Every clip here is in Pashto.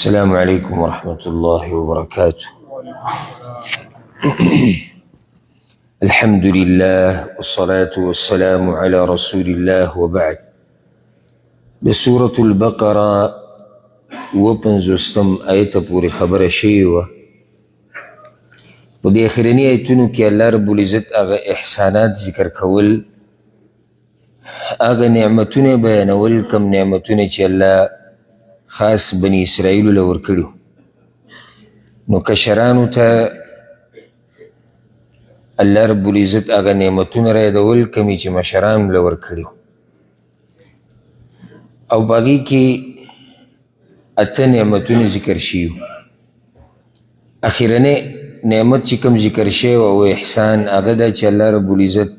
السلام عليكم ورحمة الله وبركاته. الحمد لله والصلاة والسلام على رسول الله وبعد. بسورة البقرة وپنځوستم آیت پورې خبره شوې وه. په دې اخرني آیتونو کې الله رب العزت هغه احسانات ذکر کول، هغه نعمتونه بیانول، کم نعمتونه چې الله خاص بني اسرائیلو له ورکړي. نو کشرانو ته الله رب العزت هغه نعمتونه رایادول کمې چې مشرانو له ورکړي، او په هغې کې اته نعمتونه ذکر شوي. اخرنی نعمت چې کوم ذکر شوی او احسان هغه دا چې الله رب العزت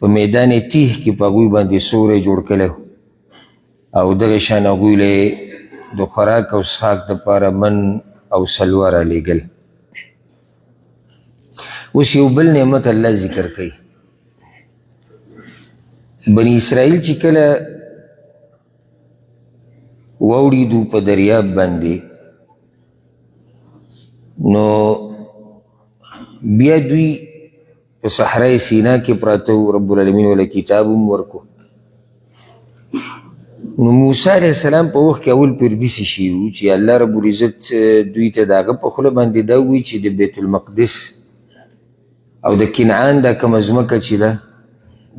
په میدان تیه کې په هغوی باندې سوری جوړ کړی او دغه شان هغوی له د خوراک او څښاک دپاره من او سلوه رالیږل. اوس یو بل نعمت الله ذکر کوي. بني اسرائیل چې کله واوړېدو په دریاب باندې، نو بیا دوی په صحرای سینا کې پراته و، رب العالمین ولا کتاب هم ورکو. نو موسی علیه السلام په وخت کې اول پیر داسې شي و چې الله رب العزت دوی ته د هغه په خوله باندې دا ووایي چې د بیت المقدس او د کنعان دا کومه ځمکه چې ده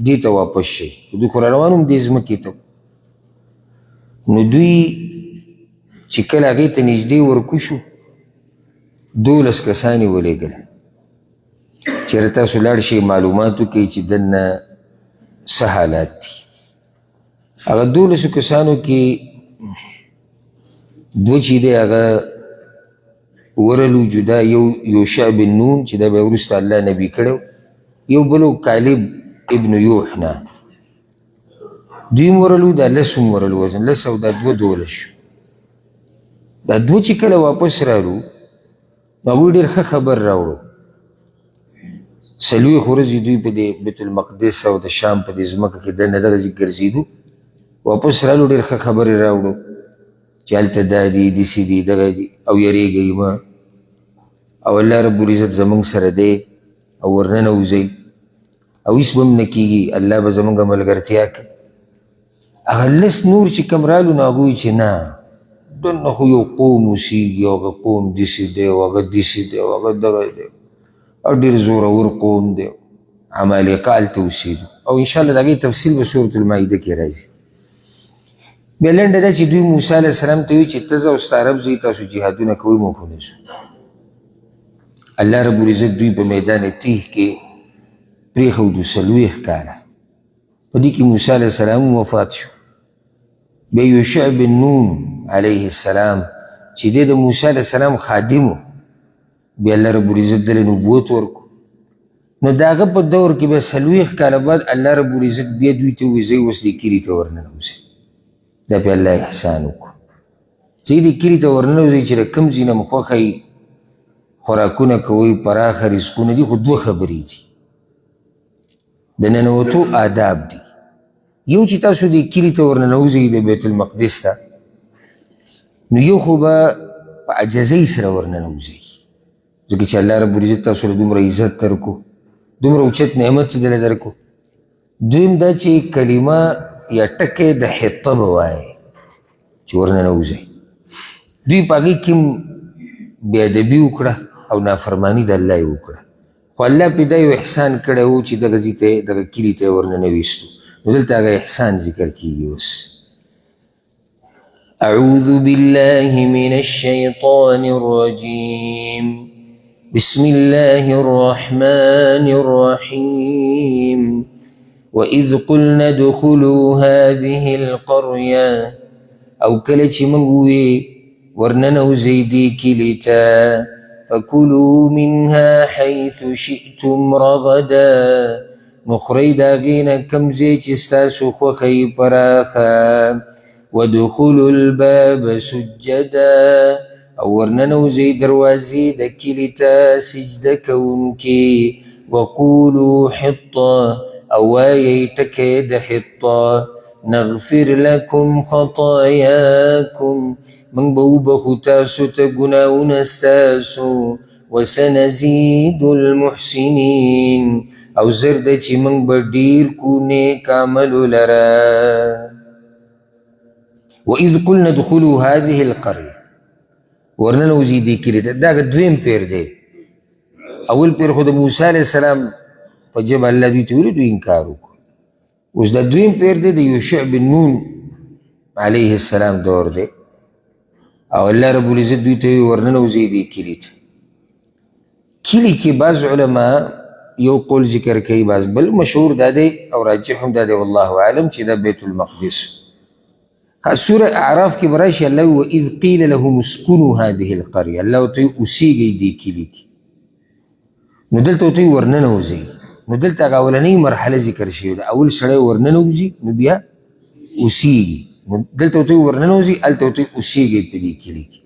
دې ته واپس شئ. دوی خو راروان هم دې ځمکې ته. نو دوی چې کله هغې ته نږدې ورکو شو، 12 کسان یې ولېږل. چېرې تاسو لاړ شئ معلومات وکئ چې دلته څه حالات دي. هغه 12 کسانو کې دوه چې دی هغه ورلو جدا، یو یوشع بن نون چې دا به وروسته الله نبي کړی، یو بلو کالب ابن یوحنا. دوی هم ورلو، دا 10 هم ورلو، وزن 10 او دا 2 12 شو. دا دوه چې کله واپس رالو نو هغوی ډېر ښه خبر راوړو. 40 ورځې دوی په دې بیت المقدس او د شام په دې ځمکه کې دننه دغسې ګرځېدو. واپس رالو ډېر ښه خبرې راوړو چې هلته دا دي، داسې دي، دغه دي، او یریږئ مه، او الله رب العزت زموږ سره دی او ورننوځئ او هېڅ به هم نه کېږي، الله به زموږ ملګرتیا کوي. هغه 10 نور چې کوم رالو نو هغوی چې نه، دلته خو یو قوم اوسېږي او هغه قوم داسې دی او هغه داسې دی او هغه دغه دی او ډېر زورور قوم دی. عمالقه هلته اوسېدو، او انشاءالله د هغې تفصیل به سورة المائده کې راځي. بیا لنډه ده چې دوی موسی علیه السلام ته وایي چې ته ځه او ستا رب ځئ، تاسو جهادونه کوئ موږ خو نه ځو. الله رب العزت دوی په میدان تیه کې پرېښودو 40 کاله. په دې کې موسی علیه السلام وفات شو. بیا یوشع بن نون علیه السلام چې دی د موسی علیه السلام خادم و، بیا الله رب العزت دله نبوت ورکو. نو د هغه په دور کې بیا 40 کاله بعد الله رب العزت بیا دوی ته ووایي ځئ اوس دې کلي ته ورننوځئ. دا پې الله احسان وکړو. ځئ دې کلي ته ورننوځئ چې د کوم ځای نه مو خوښئ خوراکونه کوئ، پراخه رزقونه دي، خو 2 خبرې دي. د ننوتو آداب دي. یو چې تاسو دې کلي ته ورننوځئ د بیت المقدس ته، نو یو خو به په عجزۍ سره ورننوځئ، ځکه چې الله رب العزت تاسو له دومره عزت درکو، دومره اوچت نعمت چې دله درکو. دویم دا چې کلمه یا ټکی د حطه به وایئ چې ورننوځئ. دوی په هغې کې هم بې ادبي وکړه او نافرماني د الله یې وکړه، خو الله پې دا یو احسان کړی و چې دغه ځای ته دغه کلي ته یې ورننویستو. نو دلته هغه احسان ذکر کېږي. اوس اعوذ بالله من الشیطان الرجیم بسم الله الرحمن الرحیم وَإِذْ قُلْنَا ادْخُلُوا هَذِهِ الْقَرْيَةَ او کله چې موږ ووایې ورننوځئ دې کلي ته، فَكُلُوا مِنْهَا حَيْثُ شِئْتُمْ رَغَدًا نو خورئ د هغې نه کوم ځای چې ستاسو خوښئ پراخه، وَادْخُلُوا الْبَابَ سُجَّدًا او ورننوځئ دروازې د کلي ته سجده کوونکې، وَقُولُوا حِطَّةٌ او وایئ ټکی د حطه، نغفر لكم خطاياكم من به وبخو تاسو ته ګناهونه ستاسو وسنزيد المحسنين او زر ده چې موږ به ډېر کو نیک عملو لره. وإذ قلنا ادخلوا هذه القرية ورننوځي دې کلي ته. دا دویم پیر دی. اول پیر خو د موسی علیه السلام په ژبه الله دوی ته ویلي، دوی انکار وکړو. اوس دا دویم پیر دی د یوشع بن نون علیه السلام دور دی او الله رب العزت دوی ته ورننوځي دې کلي ته. کلي کې بعض علما یو قول ذکر کوي، بعض بل مشهور دا دی او راجح هم دا دی والله اعلم چې دا بیت المقدس. سورة اعراف کې براشي الله وإذ قيل لهم اسكنوا هذه القرية، الله ته اوسیږئ دې کلي کې. نو دلته ته ورننوځئ. نو دلته هغه اولنۍ مرحله ذکر شوې ده. اول سړی ورننوځي نو بیا اوسیږي. نو دلته ته ورننوځي هلته ته اوسیږئ په دې کلي کې.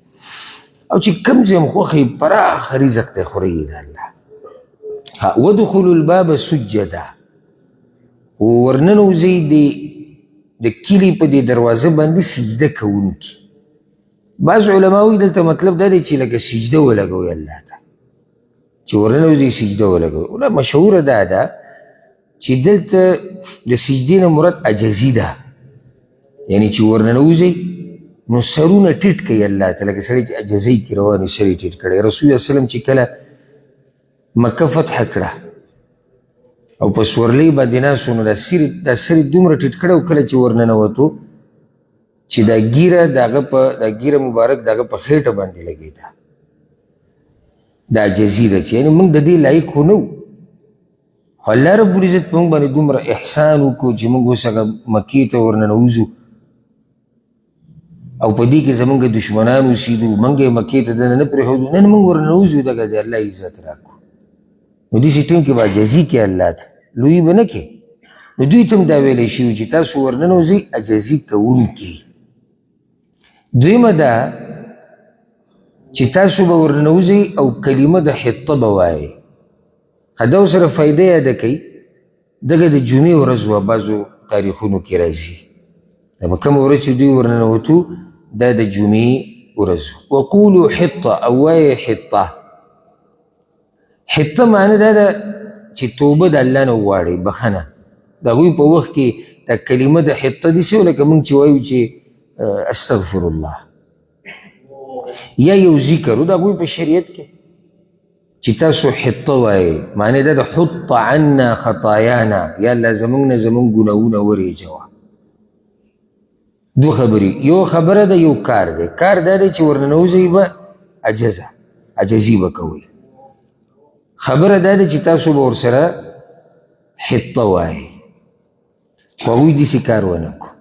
او چې کوم ځای م خوښوي پراخ رزق ته خورئ د الله. وادخلوا الباب سجدا، خو ورننوځئ د کلي په دې دروازه باندې سجده کوونکي. بعض علما وایي دلته مطلب دا دی چې لکه سجده ولګوئ الله ته، چې ورننوځئ سجده ولګوئ. مشهوره دا ده چې دلته د سجدې نه مراد عجزي ده، یعنی چې ورننوځئ نو سرونه ټیټ کوي الله ته، لکه سړی چې عجزۍ کې روانې سر یې ټیټ کړی. رسول الله وسلم چې کله مکه فتح کړه او په سورلۍ باندې ناست و، نو دا سر یې دومره ټیټ کړی او کله چې ورننوتو چې دا ګیره د هغه په دا ګیره مبارک د هغه په خېټه باندې لګېده. دا عجزي ده چې یعنې موږ د دې لایق خو نه وو، خو الله رب العزت په موږ باندې دومره احسان وکړو چې موږ اوس هغه مکې ته ورننوځو او په دې کې زمونږ دشمنان اوسېدو، موږ یې مکې ته دننه نه پرېښودو. نن موږ ورننوځو دغه د الله عزت راکړو. نو داسې ټیم کې به عجزي کې الله ته، لویي به نه کې. نو دوی ته هم دا ویلی شوي چې تاسو ورننوځئ عجزي کوونکي. دویمه ده چې تاسو به ورننوځئ او کلمه د حطه به وایئ. دا ورسره فایده یاده کوي، دغه د جمعې ورځ وه، بعضو تاریخونو کې راځي. دا به کومه ورځ چې دوی ورننوتو دا د جمعې ورځ. وقولو حطه او وایئ حطه. حطه معنی دا ده چې توبه د الله نه وغواړئ، بخښنه. د هغوی په وخت کې دا کلمه د حطه داسې وه لکه موږ چې وایو چې استغفر الله، یا یو ذکر و د هغوی په شریعت کې چې تاسو حطه وایئ. معنی دا د حط عنا خطایانا، یا الله زموږ نه زموږ ګناهونه ورېجوه. دو خبرې، یو خبره ده یو کار دی. کار دا دی چې ورننوځئ به عجزي به کوئ. خبره دا ده چې تاسو به ورسره حطه وایئ، خو هغوی داسې کار ونه کړو.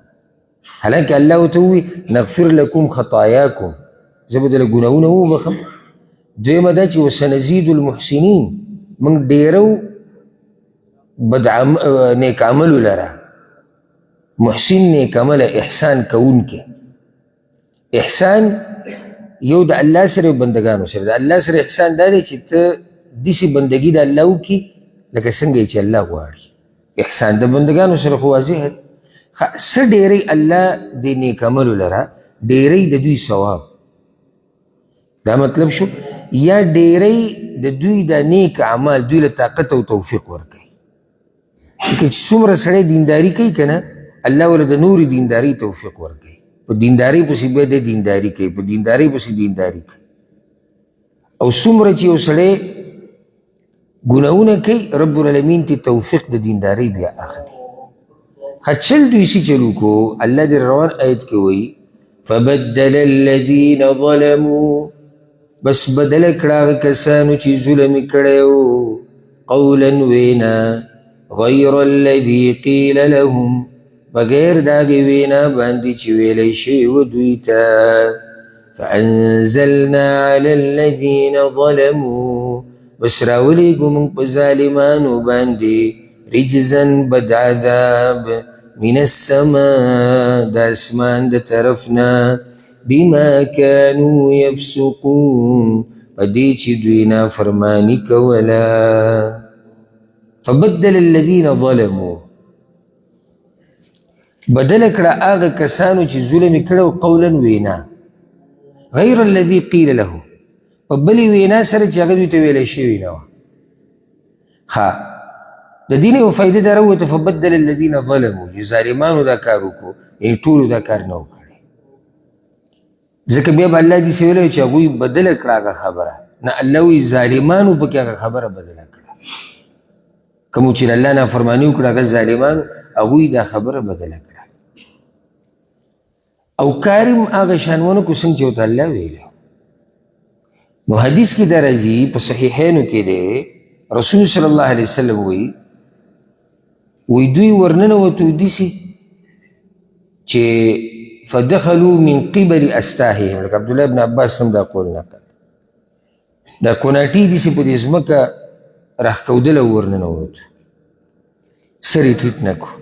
حالانکه الله ورته ووایي نغفر لکم خطایاکم، زه به دله ګناهونه وبخم. دویمه دا چې وسنزید المحسنین، موږ ډېرو نیک عملو لره. محسن نیک عمله احسان کوونکی. احسان یو د الله سره او بندګانو سره. د الله سره احسان دا دی چې ته داسې بندګي د الله وکړي لکه څنګه چې الله غواړي. احسان د بندګانو سره خو واضح دی. څه ډېری الله د نیک عملو لره، ډېری د دوی ثواب. دا مطلب شو، یا ډېری د دوی د نیک اعمال دوی له طاقت او توفیق ورکوي. ځکه چې څومره سړی دینداري کوي که نه، الله ولې د نورې دینداري توفیق ورکوي. په دینداري پسې بیا د دینداري کوي، په دینداري پسې دینداري کوي. او څومره چې یو سړی ګناهونه کوي، رب العالمین ته توفیق د دینداري بیا اخلي. چل دوی سی چلو کو اللہ در روان آیت کے ہوئی فبدل الذین ظلموا، بس بدل کڑاغ کسانو چی ظلم کڑیو قولا وینا غیر الذی قیل لهم، بغیر داگی وینا باندی چی ویلی شیو دویتا. فانزلنا علی الذین ظلموا، بس راولی گو من پا ظالمانو باندی رجزن بد عذاب من السماء، دا اسمان دا طرفنا، بما كانوا يفسقون، پدی چی دوینا فرمانی کولا. فبدل الذين ظلموا، بدل کڑا آغا کسانو چی ظلم کڑا قولا وینا. غیر الذي قیل له، په بلې وینا سره چې هغه دوی ته ویلی شوي نه وه. ښه، د دې نه یو فایده دا راووته فبدل الذین ظلموا، چې ظالمانو دا کار وکړو، یعنې ټولو دا کار نه و کړی. ځکه بیا به الله داسې ویلی چې هغوی بدله کړه هغه خبره، نه الله وایي ظالمانو پکې هغه خبره بدله کړه. کومو چې د الله نافرماني وکړه هغه ظالمانو، هغوی دا خبره بدله کړه. او کارم هغه شان ونه کړو څنګه چې ورته الله ویلی. نو حدیث کې دا راځي په صحیحینو کې دی، رسول صلی الله علیه وسلم وی دوی ورننوتو داسې چې فدخلوا من قبل استاههم، لکه عبدالله بن عباس هم دا قول نقل، دا کوناټي داسې په دې ځمکه راښکودل او ورننوتو، سر یې ټیټ نه کړو،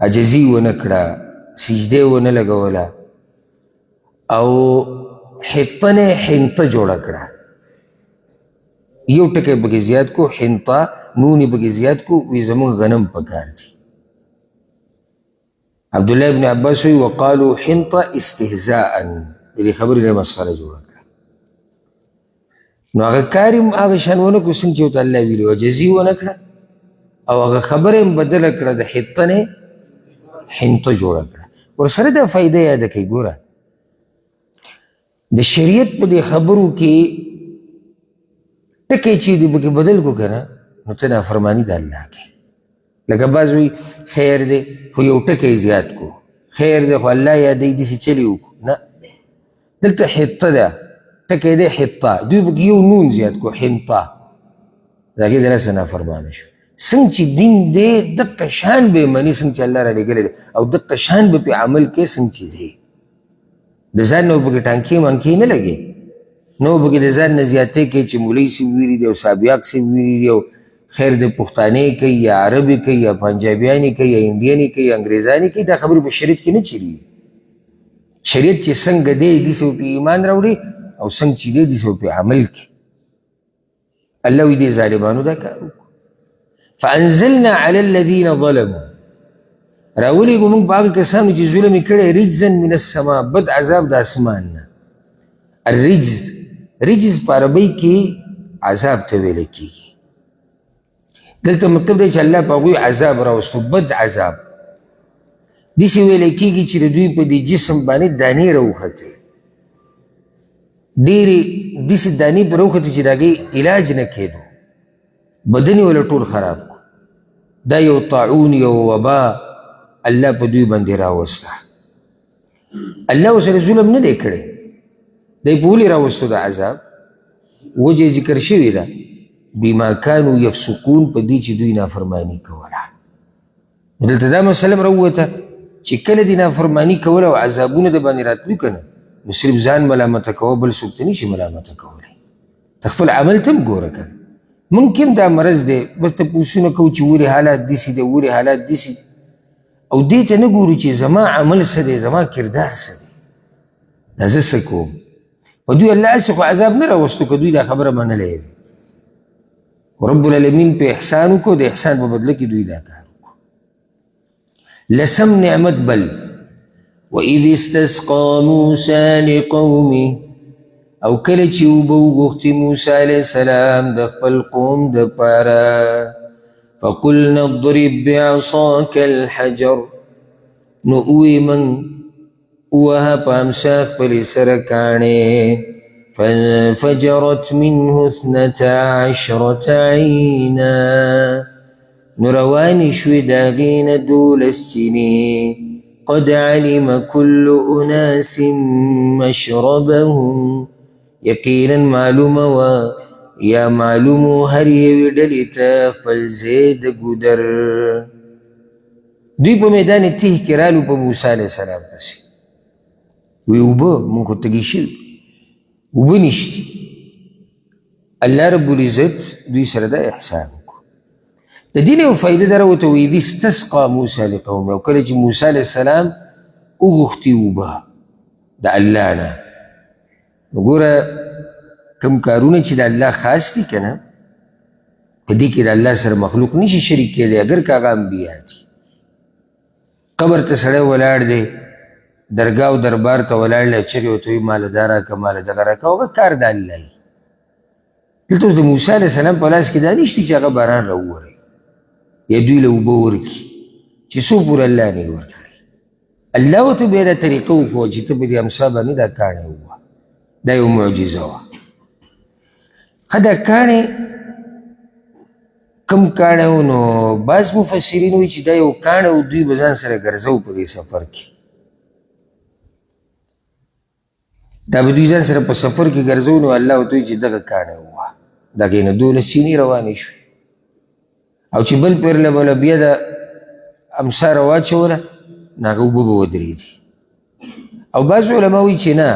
عجزي ونه کړه، سجده ونه لګوله، او حطنه حنطه جوړه کړه. یو ټکی پکې زیات کو، حنطه نون یې پکې زیات کو، وی زمونږ غنم پکار دي. عبدالله ابن عباس وی وقالو حنطه استهزاء، دې خبرې نه مسخره جوړه کړه. نو هغه کار یې هغه شان ونه کړو څنګه چې ورته الله ویلي، عجزي ونه کړه او هغه خبره یې بدله کړه، د حطنې حنطه جوړه کړه. ورسره دا فایده یاده کوي. ګوره د شریعت په دې خبرو کې ټکی چې دی پکې بدل کو که نه، نو ته نافرماني د الله کې. لکه بعض وایي خیر دی خو یو ټکی زیات کو، خیر دی خو الله یادوي داسې چلې وکړو، نه، دلته حطه ده، ټکی دی حطه، دوی پکې یو نون زیات کو، حنطه، د هغې د لاسه نافرمانه شو. څنګه چې دین دی دقه شان به یې مني څنګه چې الله را لېږلی دی، او دقه شان به پرې عمل کوي څنګه چې دی. د ځان نه پکې ټانکې مانکې نه لګي، نو پکې د ځان نه زیاتې کوي چې مولوي صاحب ویلي دی او سابیاق صاحب ویلي دی، او خیر د پښتانې کوي یا عربي کوي یا پنجابیانې کوي یا انډیانې کوي یا انګریزانې کوي. دا خبرې په شریعت کې نه چلیږي. شریعت چې څنګه دی داسې به پرې ایمان راوړي، او څنګه چې دی داسې به پرې عمل کوي. الله وایي دې ظالمانو دا کار وکړو. فانزلنا علی الذین ظلموا، راولېږو موږ په هغه کسانو چې ظلم یې کړی، رجزا من السما، بد عذاب د اسمان نه. الرجز، رجز په عربۍ کې عذاب ته ویلی کېږي. دلته مطلب دی چې الله په هغوی عذاب راوستو، بد عذاب. داسې ویلی کېږي چې د دوی په دې جسم باندې دانې راوختې، ډېرې داسې دانې پرې راوختې چې د هغې علاج نه کېدو، بدن یې وله ټول خراب کړو. دا یو طاعون، یو وبا الله په دوی باندې راوسته. الله ورسره ظلم نه دی کړی، دی په ولې راوستو د عذاب؟ وجه ذکر شوې ده، بما کانو یفسقون، په دې چې دوی نافرماني کوله. دلته دا مسله راووته چې کله دې نافرماني کوله او عذابونه د باندې راتلو که نه، نو صرف ځان ملامته کوه، بل څوک ته نشي ملامته کولی. ته خپل عمل ته هم ګوره که ممکن دا مرض دی، بس تپوسونه کوو چې ولې حالات داسې دی، ولې حالات داسې، او دې ته نه ګورو چې زما عمل څه دی، زما کردار څه دی، دا زه څه کوم. په دوی الله هسې خو عذاب نه راوستو که دوی دا خبره منلی وي. رب العالمین په احسان وکړو، د احسان په بدله کې دوی دا کار وکړو. لسم نعمت بل، وَإِذِ اسْتَسْقَىٰ مُوسَىٰ لِقَوْمِهِ، او کله چې اوبه وغوښتې موسی علیه السلام د خپل قوم دپاره، فقلنا اضرب بعصاک الحجر، نو اوی من ووهه په امسا خپلې سره کاڼې، فانفجرت منه 12 عینا، نو روانې شوې د هغې نه 12 چینې، قد علم كل أناس مشربهم، یقینا معلومه وه یا معلومو هر یوې ډلې ته خپل ځای د ګودر. دوی په میدان تیه کې رالو په موسی علیه السلام پسې، وی اوبه مونږ خو تږي شوي، اوبه نشتي. الله رب العزت دوی سره دا احسان وکړو. د دې نه یو فایده دا راوته، وی اذ استسقا موسی لقومه، او کله چې موسی علیه السلام وغوښتي اوبه د الله نه. نو ګوره کوم کارونه چې د الله خاص دي که نه، په دې کې د الله سره مخلوق نشي شریک کېدی، اگر که هغه انبیا دي. قبر ته سړی ولاړ دی، درګاه او دربار ته ولاړ چغې ورته وایي ماله دا راکړه ماله دغه راکړه هغه کار د الله وي. دلته اوس د موسی علیه السلام په لاس کې دا نشته چې هغه باران راووروي یا دوی له اوبه ورکړي چې څو پورې الله نه یې ورکړی. الله ورته بیا دا طریقه وښوه چې ته په دې امسا باندې دا کاڼی ووهه. دا یو معجزه وه. ښه دا کاڼی کم کاڼی و نو بعض مفسرین وایي چې دا یو کاڼی و دوی به ځان سره ګرځو په دې سفر کې. دا به دوی ځان سره په سفر کې ګرځو نو الله ورته وایي چې دغه کاڼی ووهه. د هغې نه 12 چینې روانې شوې او چې بل پیر له به بیا د امسا راواچوله نو هغه اوبه به ودرېدي. او بعض علما وایي چې نه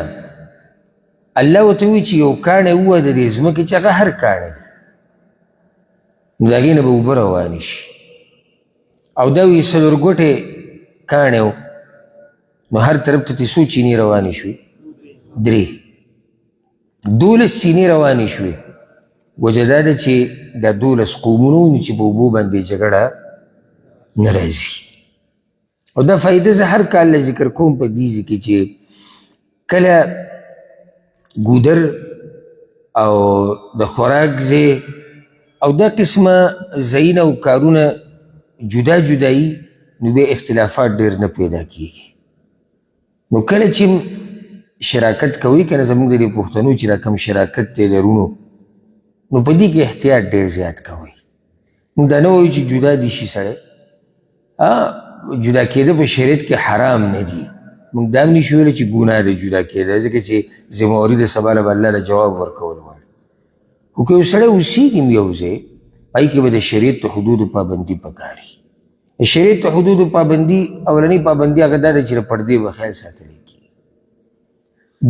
الله ورته وایي چې یو کاڼی ووهه د دې ځمکې چې هغه هر کاڼی نو د هغې نه به اوبه روانې شي. او دا وایي 4 ګوټې کاڼی و نو هر طرف ته ترې څو چینې روانې شوې 3 12 چینې روانې شوې. وجه دا ده چې دا 12 قومونه وو چې په اوبو باندې جګړه نه راځي. او دا فایده زه هر کال له ذکر کوم په دې ځای کې چې کله ګودر او د خوراک ځای او دا قسمه ځایونه او کارونه جدا جدایي نو بیا اختلافات ډېر نه پیدا کیږي. نو کله چې شراکت کوي که نه زموږ د دې پښتنو چې را کوم شراکت دی لرونو نو په دې کې احتیاط ډېر زیات کوئ. موږ دا نه وایو چې جدا دي شي سړی جدا کېده په شریعت کې حرام نه دي. موږ دا هم نشو ویلی چې ګناه ده جدا کېده ځکه چې ذمهواري د سبا له به الله له جواب ورکول غواړي. خو که یو سړی اوسېږي هم یو ځای پای کې به د شریعت د حدودو پابندي پکار وي. د شریعت د حدودو پابندي اولنۍ پابندي هغه دا ده چې د پردې به خیال ساتلی کېږي.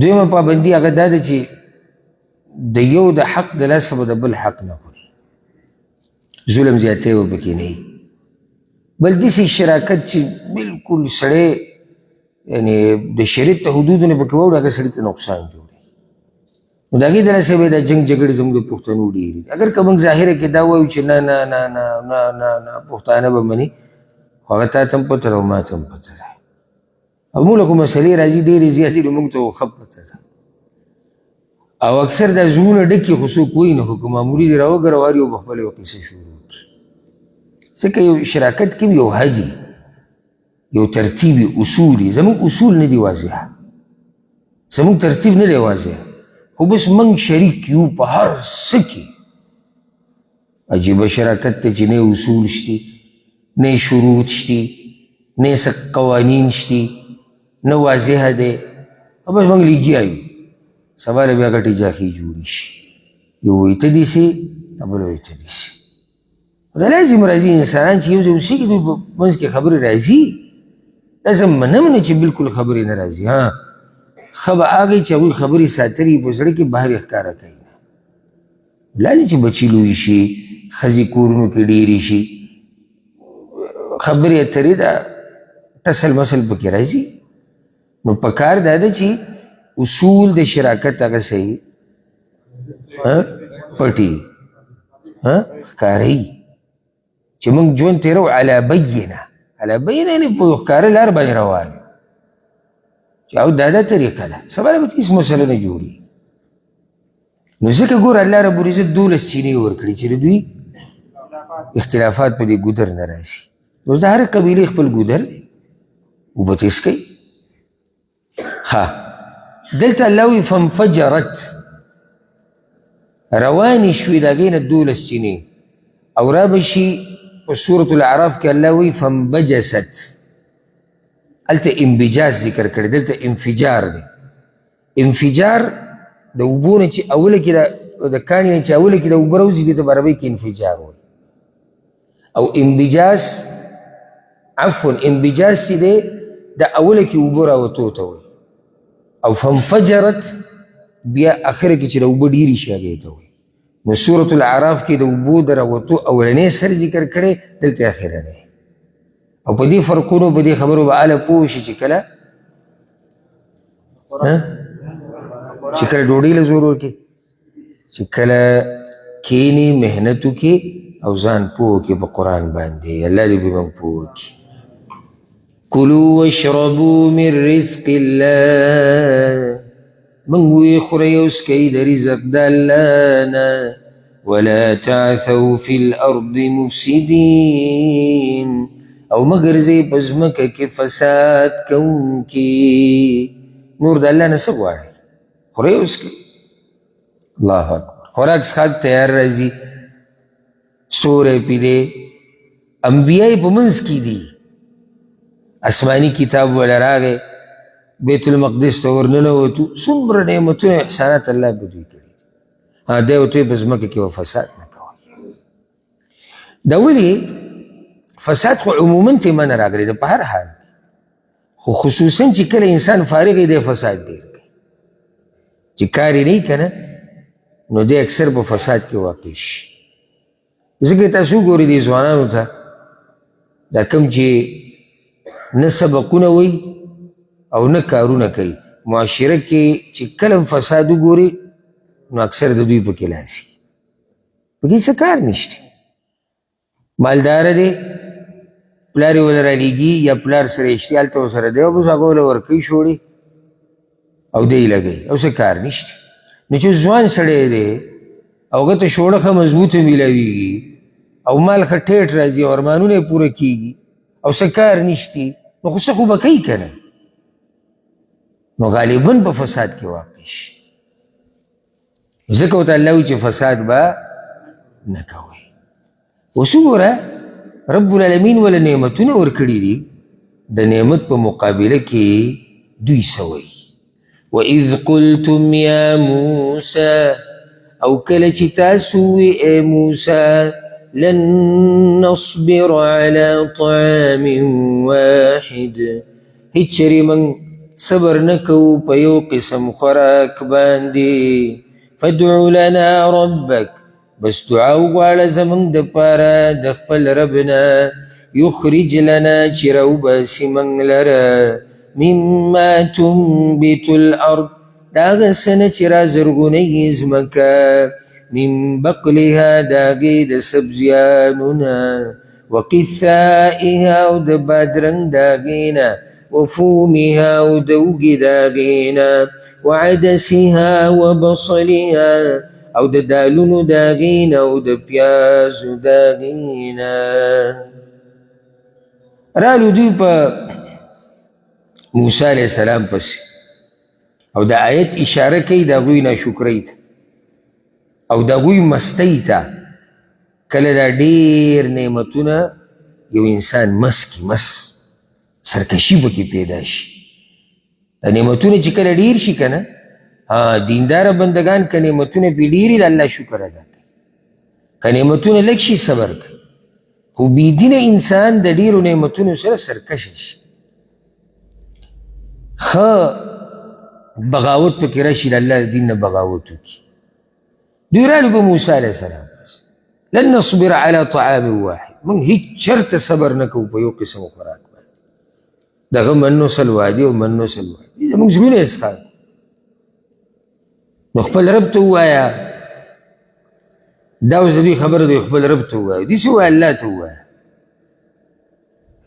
دویمه پابندي هغه دا ده چې د یو د حق د لاسه به د بل حق نه خوري ظلم زیاتی به پکې نه وي. بل داسې شراکت چې بلکل سړی یعنې د شریعت د حدودو نه پکې واوړي هغه سړي ته نقصان جوړوي. نو د هغې د لاسه به دا جنګ جګړې زموږ د پښتنو ډېرې دي. اگر که موږ ظاهره کې دا وایو چې نه نه نه نه نه نه نه پښتانه به مني خو هغه تا ته هم پته ده او ما ته هم پته ده او موږ له خو مسلې راځي ډېرې زیاتې نو موږ ته خو ښه پته ده او اکثر دا زړونه ډکې خو څوک وایي نه خو که معمولي دې راوګرواري او به خپله یو قصه شروع کړي. ځکه یو شراکت کې یو هدي یو ترتیبي اصول وي. زموږ اصول نه دي واضحه زموږ ترتیب نه دی واضح خو بس موږ شریک یو په هر څه کې. عجیبه شراکت ته چې نه اصول شتي نه شروط شتي نه څه قوانین شتي نه واضحه دی بس موږ لګیا یو. سبا له بیا ګټې جاخې جوړې شي یو وایي ته داسې بل وایي ته داسې. دا لازم راځي انسانان چې یو ځای اوسېږي دوی په منځ کې خبرې راځي. دا زه منم نه چې بلکل خبرې نه راځي. ها ښه به هغه چې هغوی خبرې ساتلي په زړه کې بهر یې ښکاره کوي. لازم چې بچي لوی شي ښځې کورونو کې ډېرې شي خبرې اترې دا ټسل مسل پکې راځي. نو په کار دا ده چې اصول د شراکت هغه صحیح پټي ښکاري چې موږ ژوند تېرو علی بینه یعنې په ښکاره لار باندې روان یو چې او دا طریقه ده سبا له به هېڅ مسله نه جوړېږي. نو ځکه ګوره الله رب العزت 12 چینې ورکړي چې د دوی اختلافات په دې ګودر نه راشي. اوس د هر قبیلې خپل ګودر دی اوبه تېز کوي. ښه دلته الله وایي فانفجرت روانې شوې د هغې نه 12 چینې او را به شي په سورة الاعراف کې الله وایي فانبجست هلته انبجاز ذکر کړی دلته انفجار دی. انفجار د اوبو نه چې اوله کې د کاڼي نه چې اوله کې د اوبه راوځي دې ته په عربۍ کې انفجار وایي. او انبجاز عفوا انبجاز چې دی د اوله کې اوبه راوتو ته وایي او فانفجرت بیا اخره کې چې د اوبه ډېرې شي هغې ته وایي. نو سورة الاعراف کې د اوبو د راوتو اولنی سر ذکر کړی دلته اخرنی او په دې فرقونو په دې خبرو به هله پوه شي چې کله ډوډۍ له زور ورکړي چې کله کښېني محنت وکړي او ځان پوه کړي په قرآن باندې. الله دې به موږ پوه کړي. کلوا واشربوا من رزق الله منگوی خوری اسکی در رزق دا اللہ نا ولا تعثوا في الارض مفسدین او مگرزی پزمکہ کی فساد کون کی نور دا اللہ نسب واری خوری اسکی اللہ اکبر خوراک سخاک تیار رازی سورے پیدے انبیاء پا منز کی دی اسمانی کتاب والا راگے بیت المقدس تا ورننوتو سمر نعمتو احسانات اللہ بدوی کری ہاں دیوتوی بزمکہ کی و فساد نکوی دا ولی فساد خو عموماً تی من راگلی دا پا ہر حال خو خصوصاً چی کل انسان فارغی دے فساد دیر گئی چی کاری نہیں کنا نو دے اکثر با فساد کی واقعش ذکر تاسو گوری دی زوانانو تا دا کم چی نه سبقونه وی او نه کارونه کوي معاشره کې چې کلم فساد وګوري نو اکثر د دوی پکې لاسي پکې څه کار نشته مالدار دی پلار یې ول رالیږي یا پلار سره اشتي هلته ورسره دی او بس هغه ول ورکوي شوړي او دی لګوي او څه کار نشته نو چې ځوان سړی دی او هغه ته شوړه ښه مضبوطه میلاویږي او مال ښه ټیټ راځي او ارمانونه یې پوره کیږي او څه کار نشتی نو خو څه خو به کوي که نه نو غالباً په فساد کې واقع شي ځکه ورته الله وایي چې فساد به نه کوئ اوس وګوره رب العالمین وله نعمتونه ورکړي دي د نعمت په مقابله کې دوی څه وایي وَإِذْ قُلْتُمْ يَا مُوسَى او کله چې تاسو وی ای موسی لن نصبر على طعام واحد هیچ چری من صبر نکو په یو قسم خوراک باندې فادع لنا ربک بس دعا وغواړه زمونږ دپاره د خپل ربنا یخرج لنا چې راوباسي موږ لره مما تنبت الارض دا هغه څه نه چې رازرغونوي ځمکه من بقلها داغی د سبزیانونا وقثائها او د بادرنگ داغینا وفومها او د اوگی داغینا وعدسها وبصلها او د دالونو داغینا او د پیازو داغینا رالو دوی پا موسیٰ علیہ السلام پس او دا آیت اشاره کئی دا غوی ناشکریت او دا غوی مستی تا کله دا ډیر نعمتونه یو انسان مس کی مس سرکشی پکې پیدا شي دا نعمتونه چې کله ډیر شي کنه دیندار بندگان که نعمتونه پې ډیري د الله شکر ادا کوي که نعمتونه لږ شي صبر کوي خو بېدینه انسان د ډیرو نعمتونو سره سرکشه شي ښه بغاوت پکې راشي د الله دین نه بغاوت وکړي دوی رالو په موسی علیه السلام لن نصبر على طعام واحد من هیچ چرته صبر نه کوو په یو قسم خوراک باندې دغه منو سلوا دي او منو سلوا دي زموږ زړونه یې څښاک نو خپل رب ته ووایه دا اوس د دوی خبره دی خپل رب ته ووایه داسې ووایه الله ته ووایه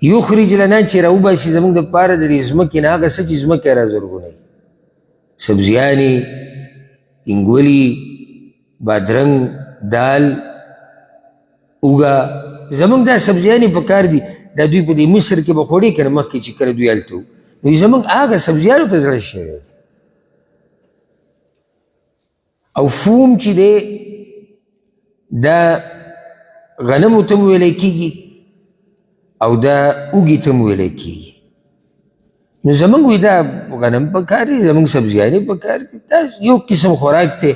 یخرج لنا چې راوباسي زموږ دپاره د دې ځمکې نه هغه څه چې ځمکه یې رازرغونوي سبزیانې انګولي بادرنګ دال اوګه زموږ دا سبزیانې په کار دي دا دوی په دې مصر کې به خوړې که نه مخکې چې کله دوی هلته وو نو زموږ هغه سبزیانو ته زړه شوی دی او فوم چې دی دا غنمو ته م ویلی کېږي او دا اوږې ته م ویلی کېږي نو زموږ وی دا غنم په کار دی زموږ سبزیانې په کار دي دا یو قسم خوراک دی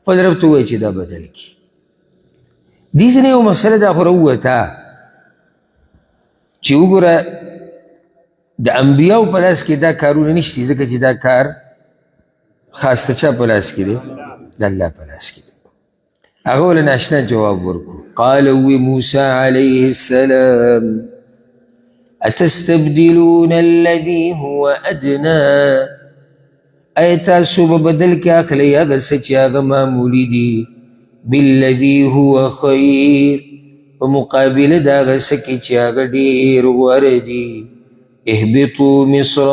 خپل رب ته ووایي چې دا بدل کړي دې ځینې یو مسله دا خو راووته چې وګوره د انبیاو په لاس کې دا کارونه نشته ځکه چې دا کار خاص ته چا په لاس کې دی د الله په لاس کې دی هغه ول ناشنا جواب ورکړو قال وی موسی علیه السلام اتستبدلون الذي هو ادنى ایا تاسو به بدل کې اخلئ هغه څه چې هغه معمولي دي بالذي هو خیر په مقابله د هغه څه کې چې هغه ډېر غوره دي اهبطوا مصر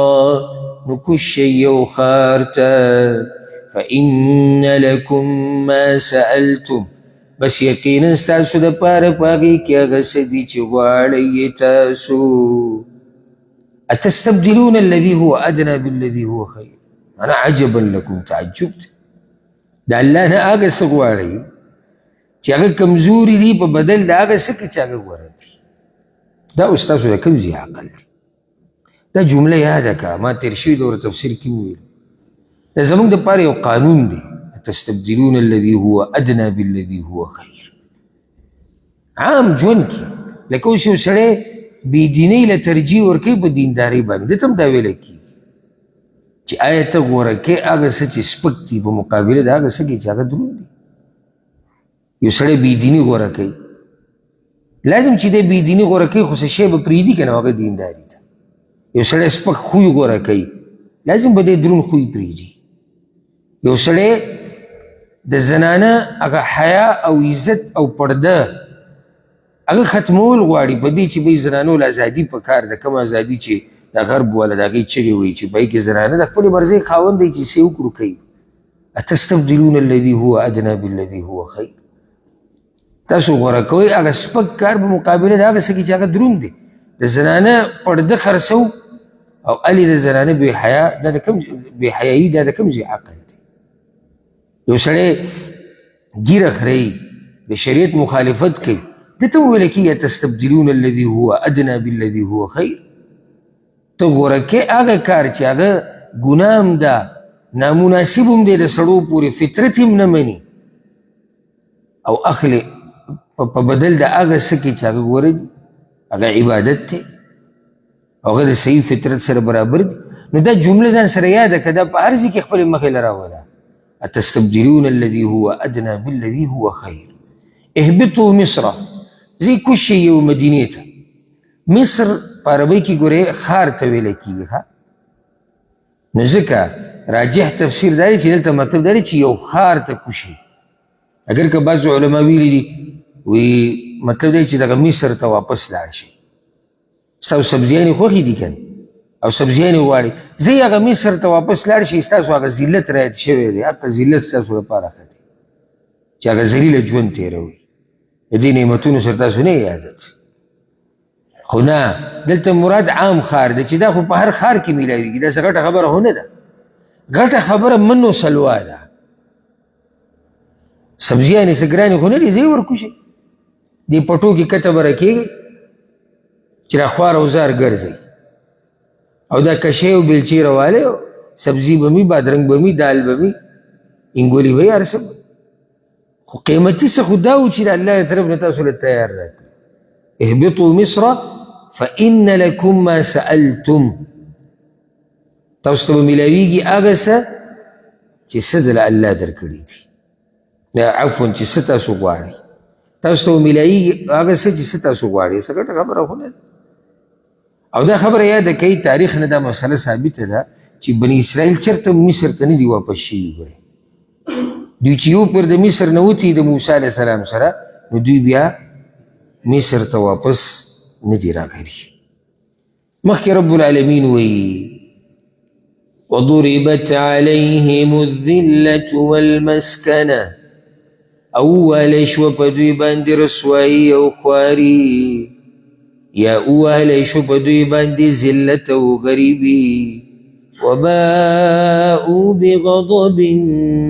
نكشي یو خارتا فإن لكم ما سألتم بس یقینا ستاسو د پاره پاگی کیا غسدی چی غواړی تاسو اتستبدلون الذي هو ادنى بالذي هو خير انا عجبا لكم تعجبت دا الله نه هغه څه غواړي چې هغه کمزوري دي په بدل د هغه څه کې چې هغه غوره دي دا استاسو د کوم ځای عقل دی دا جمله یاده که ما تیر شوي دوره تفسیر کې وویل دا زموږ دپاره یو قانون دی تستبدلون الذي هو ادنى بالذي هو خير عام ژوند کې لکه اوس یو سړی بېدینۍ له ترجیح ورکوي په دیندارۍ باندې ده ته هم دا ویلی کېږي چې آیا ته غوره کې هغه څه چې سپک دي په مقابله د هغه څه کې چې هغه دروند دي یو سړی بېدیني غوره کوي لازم چې دی بېدیني غوره کوي خو څه شی به پرېږدي که نه هغه دینداري ده یو سړی سپک خوی غوره کوي لازم به دی دروند خوی پرېږدي یو سړی د زنانه هغه حیا او عزت او پرده هغه ختمول غواړي په دې چې بهی زنانو له ازادي په کار ده کوم ازادي چې د غرب والا د هغې چغې وایي چې بهی کې زنانه د خپلې مرضۍ خاوند دی چې څه وکړو کوي اتستبدلون الذي هو ادنى بالذي هو خیر تاسو غوره کوئ هغه سپک کار په مقابله د هغه څه کې چې هغه دروند دی د زنانه پرده خرڅو او علي د زنانه بې حیا دا د کوم بې حیایي دا د کوم ځای عقل دی یو سړی ګیره خرئي د شریعت مخالفت کوي ده ته وویله کېږي تستبدلون الذي هو ادنى بالذي هو خیر ته غوره کې هغه کار چې هغه ګناه هم ده نامناسب هم دی د سړو پورې فطرت هم نه مني او اخلي په بدل د هغه څه کې چې هغه غوره دي هغه عبادت دی او هغه د صحیح فطرت سره برابر دي نو دا جمله ځان سره یاده که دا په هر ځای کې خپلې مخې له راوله اتستبدلون الذي هو ادنى بالذي هو خیر اهبطوا مصر زی کوشي یو مدینې ته مصر په عربۍ کې ګورې ښار ته ویلی کېږي ښه نو ځکه راجح تفسیر دا دی چې دلته مطلب دا دی چې یو ښار ته کوشي اگر که بعضو علما ویلي دي وی مطلب دی چې دغه مصر ته واپس لاړ شي ستاسو سبزیانې خوښې دي که او سبزیانې غواړي ځئ هغه مصر ته واپس لاړ شي ستاسو هغه ذلت رعایت شوی دی هغه ذلت ستاسو لپاره ښه دی چې هغه ذلیله ژوند تېروي د دې نعمتونو سره تاسو نه عادت خو نه دلته مراد عام ښار دی چې دا خو په هر ښار کې میلاویږي دا څه غټه خبره خو نه ده غټه خبره من و سلوا ده سبزیانې څه ګرانې خو نه دي ځئ ورکوشئ دې پټو کې کته به راکېږي چې را خوار او زار ګرځئ او دا کشی و بیلچی روالی سبزی بمی بادرنگ بمی دال بمی انگولی بی هر سب خو قیمتی سا خداو چی دا اللہ طرف نتاسو لتیار رات اهبطوا مصر فإن لكم ما سألتم تاسو ته ملاویږي هغه څه چې څه دله الله درکړي دي عفوا چې څه تاسو غواړئ تاسو ته ملاویږي هغه څه چې څه تاسو غواړئ څه ګټه خبره خو نه ده او دا خبره یاده کوي تاریخ نه دا مسله ثابته ده چې بني اسرائیل چېرته مصر ته نه دي واپس شوي ګورئ دوی چې یو پر د مصر نه وتي د موسی علیه السلام سره نو دوی بیا مصر ته واپس نه دي راغلي مخکې رب العالمین وایي وضربت عليهم الذلة والمسكنة أول شو بدوی باندې رسوایی او خواری یا اول شو بدوی باندې ذلت او غریبی وباءوا بغضب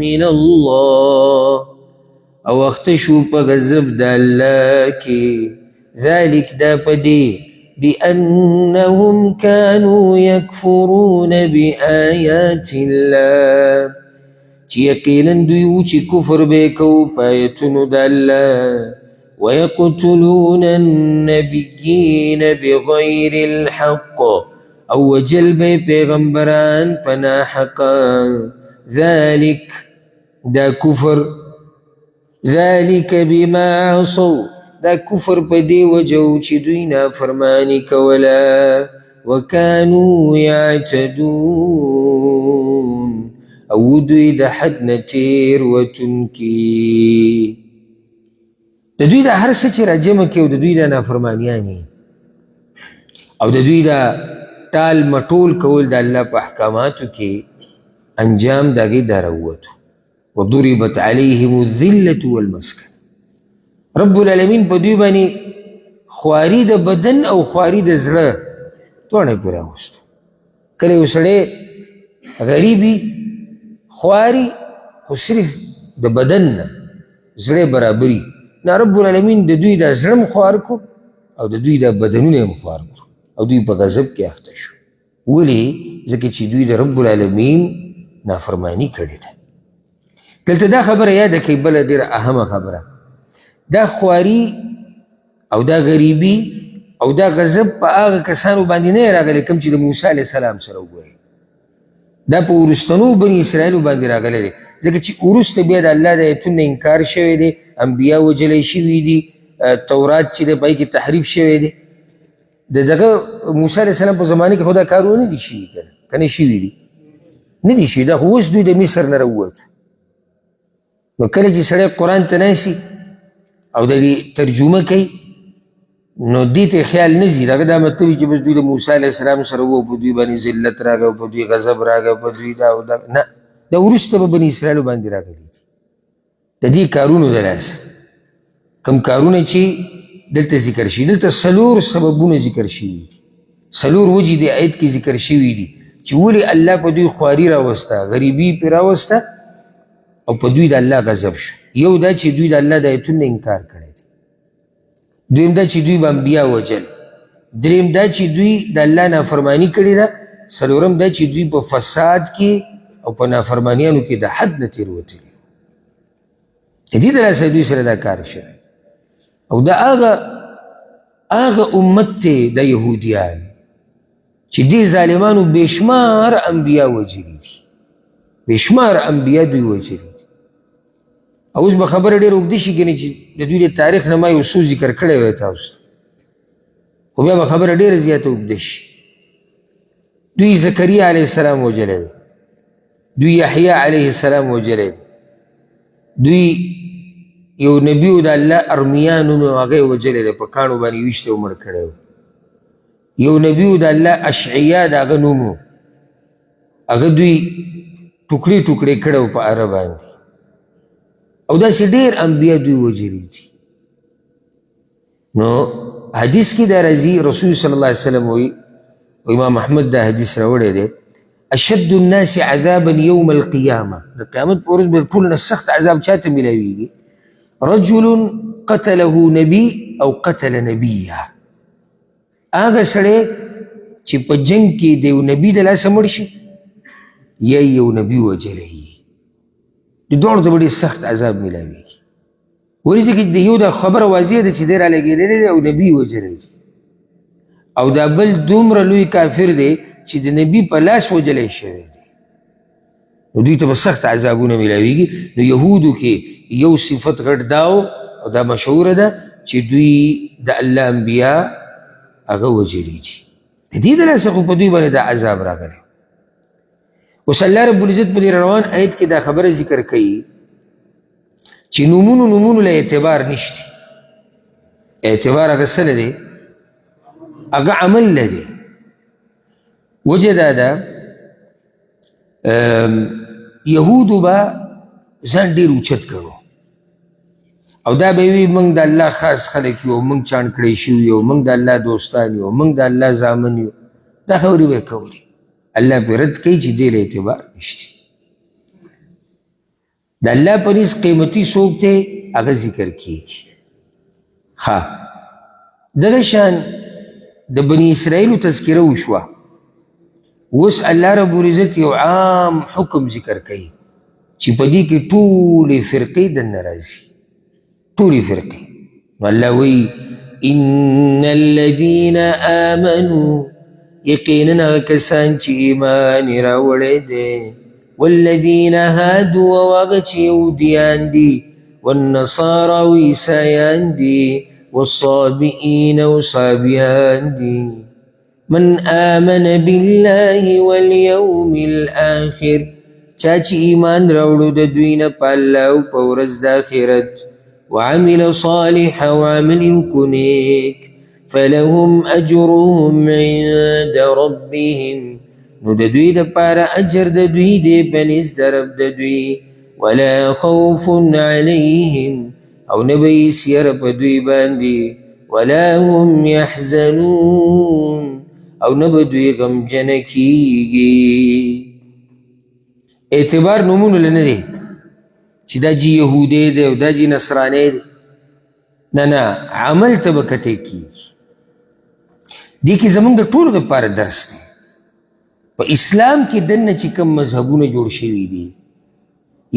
من الله او اختشوا په غضب د الله کې ذلك دا پدې بأنهم كانوا يكفرون بآيات الله چې یقینا دوی و چې کفر به کوو په آیتونو د الله ويقتلون النبيين بغير الحق او وجل به پیغمبران په ناحقه ذلك دا کفر ذلك بما عصوا دا کفر په دې وجو چې دوی نافرماني کوله وکانو یعتدون او دوی د حد نه تېروتونکي د دوی دا هر څه چې راجمع کړي او د دوی دا نافرمانیانې او د دوی دا ټال مټول کول د الله په احکاماتو کې انجام د هغې دا راووتو. وضربت علیهم الذلة والمسکن. رب العالمین په دوی باندې خواري د بدن او خواري د زړه دواړه پرې راوستو. کله یو سړی غریبي خواري خو صرف د بدن نه زړه برابري نه، رب العالمین د دوی دا زړه هم خوار کو او د دوی دا بدنونه هم خوار کو او دوی په غضب کې اخته شو. ولې؟ ځکه چې دوی د رب العالمین نافرمانی کړې ده. دلته دا خبره یاده کړئ، بله ډېره اهمه خبره، دا خواري او دا غریبي او دا غضب په هغه کسانو باندې نه راغلی کوم چې د موسی علیه السلام سره وګورئ، دا په وروستنو بني اسرائیلو باندې راغلی دی. ځکه چې وروسته بیا د الله د ایتونو انکار شوی دی، انبیا وجلی شوي دي، تورات چې دی په هغې کې تحریف شوی دی. د دغه موسی علیه السلام په زمانه کې خو دا کارونه نه دي شوي، که نه شوي دي؟ نه دي شوي. دا خو اوس دوی د مصر نه راووتو. نو کله چې سړی قرآن ته ناستي او د دې ترجمه کوي نو دې ته خیال نه ځي، دغه دا مطلب وي چې بس دوی د موسی علیه السلام سره وو، په دوی باندې ذلت راغی او په دوی غضب راغی او په دوی دا او دا. نه، دا وروسته په بني اسرائیلو باندې راغلي دي د دې کارونو د لاسه. کوم کارونه چې دلته ذکر شي، دلته څلور سببونه ذکر شوي دي، څلور وجې د آیت کې ذکر شوي دي چې ولې الله په دوی خواري راوسته، غریبي پرې راوسته او په دوی د الله غضب شو. یو دا چې دوی د الله د ایتونو نه انکار کړی دی، دویم دا چې دوی به انبیا وجل، دریم دا چې دوی د الله نافرمانی کړې ده، څلورم دا چې دوی په فساد کې او په نافرمانیانو کې د حد نه تېروتلي. د دې د لاسه دوی سره دا کار شوی او دا هغه امت دی د یهودیان چې دې ظالمانو بېشمار انبیا وجلي دي، بېشمار انبیا دوی وجلي دي. او اوس به خبره ډېره اوږده شي کنې چې د دوی د تاریخ نه ما یو څو ذکر کړی وی تاسو ته، خو بیا به خبره ډېره زیاته اوږده شي. دوی زکریا علیه السلام وجلی دی، دوی یحیی علیه السلام وجلی دی، دوی یو نبی و د الله ارمیا نوم و هغه یې وجلی دی، په کاڼو باندې ویشتی او مړ کړی و. یو نبی و د الله اشعیا د هغه نوم و، هغه دوی ټوکړې ټوکړې کړی و په اره باندې. او داسې ډېر انبیا دوی وجلي دي. نو حدیث کې دا راځي، رسول صلی الله علیه وسلم وایي، امام احمد دا حدیث راوړی دی، اشد الناس عذابا یوم القیامه، د قیامت په ورځ به ټول نه سخت عذاب چاته میلاویږي؟ رجل قتله نبی او قتل نبیه، هغه سړی چې په جنگ کې د یو نبي د لاسه مړ شي یا یو نبي وجلی، د دواړو ته به ډېر سخت عذاب میلاویږي. ولې ځکه د یو دا خبره واضح ده چې دی رالګېدلی دی او نبي وجلی دی، او دا بل دومره لوی کافر دی چې د نبي په لاس وجلی شوی دی، نو دوی ته به سخت عذابونه میلاویږي. نو یهودو کې یو صفت غټ دا او دا مشهوره ده چې دوی د الله انبیا هغه وجلی دي، د دې د لاسه خو په دوی باندې دا عذاب راغلی. اوس الله رب العزت په دې روان آیت کې دا خبره ذکر کوي چې نومونو له اعتبار نشته. اعتبار هغه څه دی؟ هغه عمل نه دی. وجه دا ده یهودو به ځان ډېر اوچت کړو او دا به وي موږ د الله خاص خلک یو، موږ چاڼ کړی شوي یو، موږ د الله دوستان یو، موږ د الله زامن یو، دا خبرې به یې کولې. الله پې رد کوي چې دې له اعتبار نشته. د الله په نس قیمتي څوک دی هغه ذکر کیږي. ښه، دغه شان د بني اسرائیلو تذکره وشوه، اوس الله رب العزت یو عام حکم ذکر کوي چې په دې کې ټولې فرقې دننه راځي، ټولې فرقې. نو الله وایي ان الذین آمنوا، یقینا هغه کسان چې ایمان یې راوړی دی، والذین هادوا او هغه چې یهودیان دي، والنصارى او عیسایان دي، والصابئین او صابیان دي، من آمن بالله والیوم الآخر، چا چې ایمان راوړو د دوی نه په الله او په ورځ د آخرت، وعمل صالحا او عمل یې وکړو نیک، فلهم اجرهم عند ربهم نو د دوی دپاره اجر د دوی دی په نزد د رب د دوی ولا خوف علیهم او نه به یې سیره په دوی باندې ولا هم یحزنون او نه به دوی غمجنه کیږي اعتبار نومونو له نه دی چې دا جي یهودی دی او دا جي نصرانی دی نه نه عمل ته به کتی کیږي دې کې زموږ د ټولو دپاره درس دی په اسلام کې دننه چې کوم مذهبونه جوړ شوي دي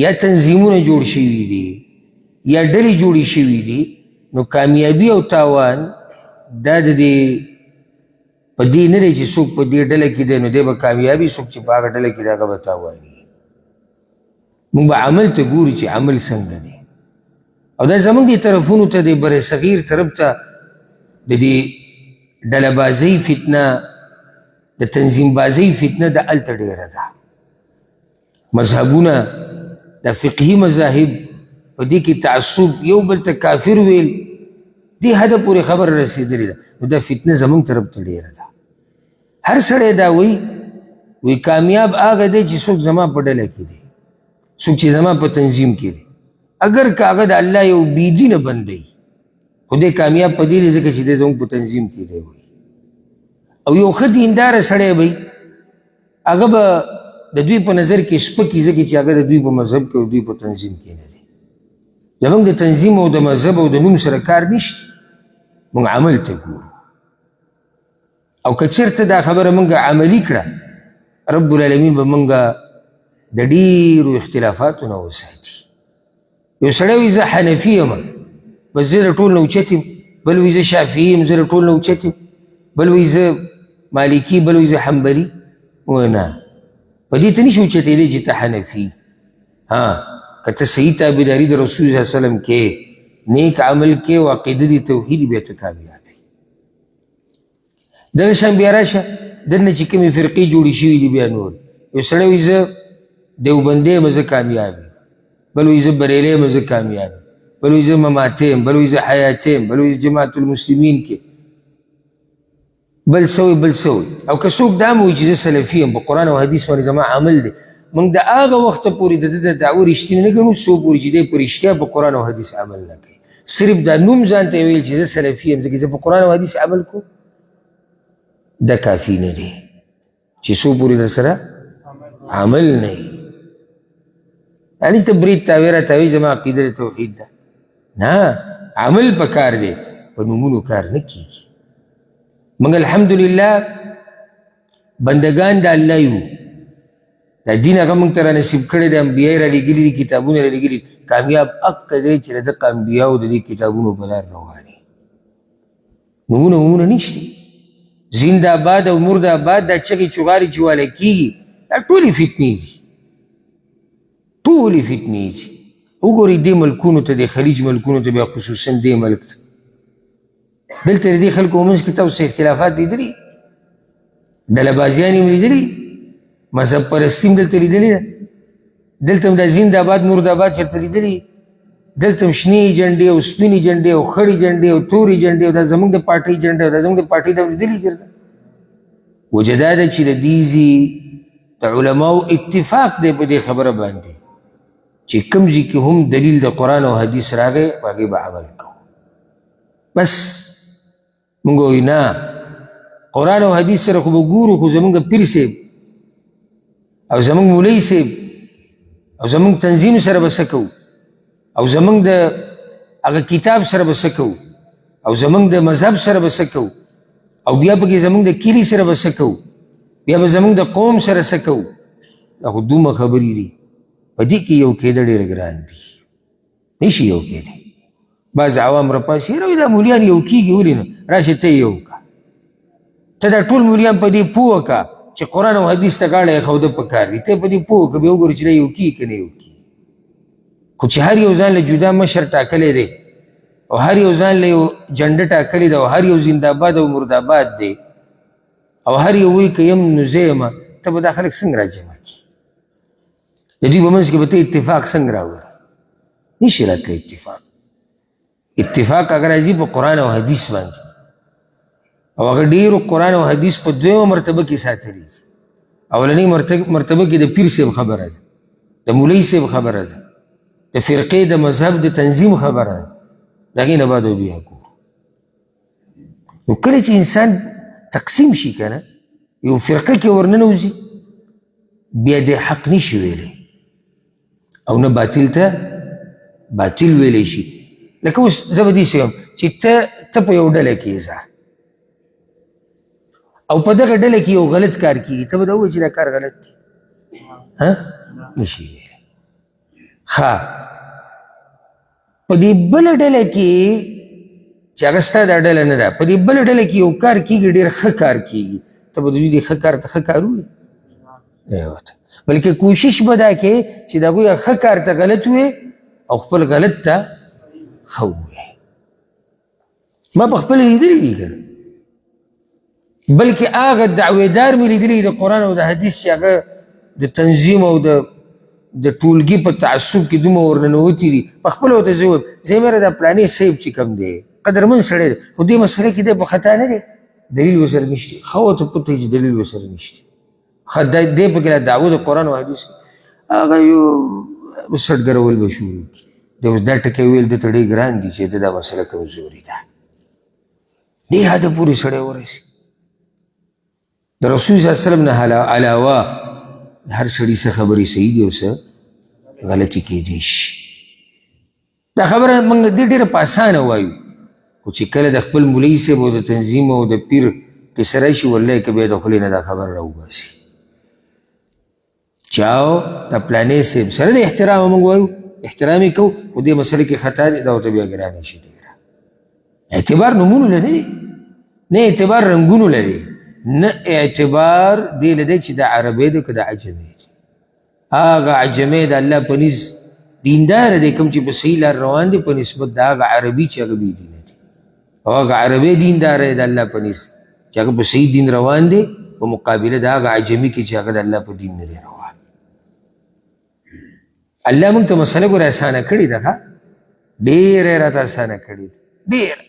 یا تنظیمونه جوړ شوي دي یا ډلې جوړې شوي دي نو کامیابي او تاوان دا د دې په دې نه دی چې څوک په دې ډله کې دی نو دی به کامیابي څوک چې په هغه ډله کې دی هغه به تاواني موږ به عمل ته ګورو چې عمل څنګه دی او دا زموږ دې طرفونو ته د بر صغیر طرف ته د دې ډله بازۍ فتنه د تنظیم بازۍ فتنه د هلته ډېره ده مذهبونه د فقهي مذاهب په دې کې تعصب یو بل ته کافر ویل دې حده پورې خبر رسېدلې ده نو دا فتنه زموږ طرف ته ډېره ده هر سړی دا وی کامیاب هغه دی چې څوک زما په ډله کې دی څوک چې زما په تنظیم کې دی اگر که هغه د الله یو بېدینه بندی خو دی کامیاب په دې دی ځکه چې دی زموږ په تنظیم کې دی وي او یو ښه دینداره سړی به هغه به د دوی په نظر کې سپکي ځکه چې هغه د دوی په مذهب کې او دوی په تنظیم کې نه دی زموږ د تنظیم او د مذهب او د نوم سره کار نشته موږ عمل ته ګورو او که چېرته دا خبره موږ عملي کړه رب العالمین به موږ د ډېرو اختلافاتو نه وساتي یو سړی وایي زه حنفي یم بس زه د ټول نه اوچت یم بل وایي زه شافعي یم زه د ټول نه اوچت یم بل وایي زه مالکي بل وایي زه حنبلي نه په دې ته نشي اوچتېدی چې ته حنفي ها که ته صحیح تابعداري د رسول صلی الله علیه وسلم کې نیک عمل کې او عقیده دې توحید بیا ته کامیابي دغه شان بیا راشه دلته چې کومې فرقې جوړې شوي دي بیا نور یو سړی وایي زه دیوبندی یم زه کامیاب یم بل وایي زه بریلی یم زه کامیاب یم بل وایي زه مماتی یم بل وایي زه حیاتی یم بل وایي جماعت المسلمین کې بل سوی بل سوی او که څوک دا م وایي چې زه سلفي یم په قرآن او حدیث باندې زما عمل دی موږ د هغه وخته پورې د ده د دعوه رښتینې نه ګڼو څو پورې چې دی په رښتیا په قرآن او حدیث عمل نه کوي صرف دا نوم ځان ته ویل چې زه سلفي یم ځکه زه په قرآن او حدیث عمل کوم دا کافي نه دی چې څو پورې در سره عمل نه وي یعنې ته برید تاوی را تاوی زما عقیده د توحید ده نه عمل په کار دی په نومونو کار نه کیږي موږ الحمدلله بندگان د الله یو دا دین هغه موږ ته را نصیب کړی دی انبیا یې رالیږلي دي کتابونه یې رالیږلي کامیاب حقه دی چې د دغه انبیاو د دې کتابونو په لار روان وي نومونه نشته زنده آباد او مرده آباد دا چغې چغارې چې والی کېږي دا ټولې فتنې دي ټولې فتنې دي وګورئ دې ملکونو ته د خلیج ملکونو ته بیا خصوصا دې ملک ته دلته د دې خلکو منځ کې تاسو اختلافات لیدلي ډله بازیان یې لیدلي مذهب پرستي هم دلته لیدلې ده دلته هم دا زنده آباد مرده آباد چېرته لیدلي دلته هم شنې جنډې او سپینې جنډې او خړې جنډې او تورې جنډې او دا زموږ د پارټۍ جنډې او دا زموږ د پارټۍ دا هم لیدلي چېرته وجه دا ده چې د دیزي د علماو اتفاق دی په دې خبره باندې چې کوم ځای کې هم دلیل د قرآن او حدیث راغی په هغې به عمل کوو بس مونږ وایو نه قرآن او حدیث سره خو به ګورو خو زمونږ پیر صاحب او زمونږ مولوي صاحب او زمونږ تنظیم سره به څه کوو او زمونږ د هغه کتاب سره به څه کوو او زمونږ د مذهب سره به څه کوو او بیا پکې زمونږ د کلي سره به څه کوو بیا به زمونږ د قوم سره څه کوو دا خو دومره خبرې دي په دې کې یو کېده ډېر ګران دي نشي یو کېدی بعض عوام راپاسي یاره دا مولیان یو کېږي ولې نه راشه ته یې یو که ته دا ټول مولیان په دې پوه که چې قرآن او حدیث ته غاړه ایښوده پکار دي ته په دې پوه که بیا وګورې چې دا یو کېږي که نه یو کېږي خو چې هر یو ځان له جدا مشر ټاکلی دی او هر یو ځان له یو جنډه ټاکلی دی او هر یو زنده آباد او مرده آباد دی او هر یو وایي که یم نو زه یمه ته به دا خلک څنګه راجمع کړي د دوی په منځ کې به ته اتفاق څنګه راوړي نشي راتلی اتفاق اگر راځي په قرآن او حدیث باندې او هغه ډېرو قرآن او حدیث په دویمه مرتبه کې ساتلی دي. اولنۍ مرتبه کې د پیر صاحب خبره ده، د مولوي صاحب خبره ده، د فرقې د مذهب د تنظیم خبره ده، د هغې نه بعد بیا ګورو. نو کله چې انسان تقسیم شي که نه، یو فرقه کې ورننوځي، بیا د حق نشي ویلی او نه باطل ته باطل ویلی شي. لکه اوس زه به داسې وایم چې ته په یو ډله کې ځه او په دغه ډله کې یو غلط کار کېږي، ته به دا ووایې چې دا کار غلط دی؟ نشي ویلی. ښه، په دې بله ډله کې چې هغه ستا دا ډله نه ده، په دې بله ډله کې یو کار کېږي، ډېر ښه کار کېږي، ته به د دوی د ښه کار ته ښه کار ووایې؟ بلکې کوشش به دا کې چې د هغوی ښه کار ته غلط ووایې او خپل غلط ته ښه ووایې. ما په خپله لیدلی دي که نه، بلکې هغه دعویدار مې لیدلی د قرآن او د حدیث چې هغه د تنظیم او د ټولګي په تعصب کې دومره ورننوتي دي، په خپله ورته زه وایم زه یې دا پلانې صاحب چې کوم دی قدرمن سړی دی، خو دې مسله کې دی په خطا نه دی، دلیل ورسره نشته. ښه ورته پته چې دلیل ورسره نشته. ښه دی پکې لا دعوه د قرآن او حدیث هغه یو سټګرول به شروع کړي. د اوس دا ټکی ویل دته ډېر ګران دي چې د دا مسله کمزوري ده. دې حده پورې سړی ورسي. د رسول صلی الله علیه وسلم نه علاوه هر سړي څه خبرې صحیح دي او څه غلطي کېدی شي. دا خبره موږ دې ډېره په اسانه وایو، خو چې کله د خپل مولوي صاحب او د تنظیم او د پیر قصه راشي، والله که بیا د خولې نه دا خبره راوباسي. چاو د پلانې صاحب سره د احترام موږ وایو، احترام یې کوو، خو دې مسله کې خطا دی، دا ورته بیا ګرانه شي ډېره. اعتبار نومونو له نه دی، نه اعتبار رنګونو له دی، نه اعتبار دې له دی چې د عربی دی که د عجمې دی. هغه عجمې د الله په نزد دینداره دی، کوم چې په صحیح لار روان دی، په نسبت د هغه عربي چې هغه بې دینه دی. او هغه عربی دینداره دی د الله په نزد چې هغه په صحیح دین روان دی، په مقابله د هغه عجمي کې چې هغه د الله په دین نه دی روان. الله موږ ته مسله ګوره اسانه کړې ده، ښه ډېره یې راته اسانه کړې ده، ډېره.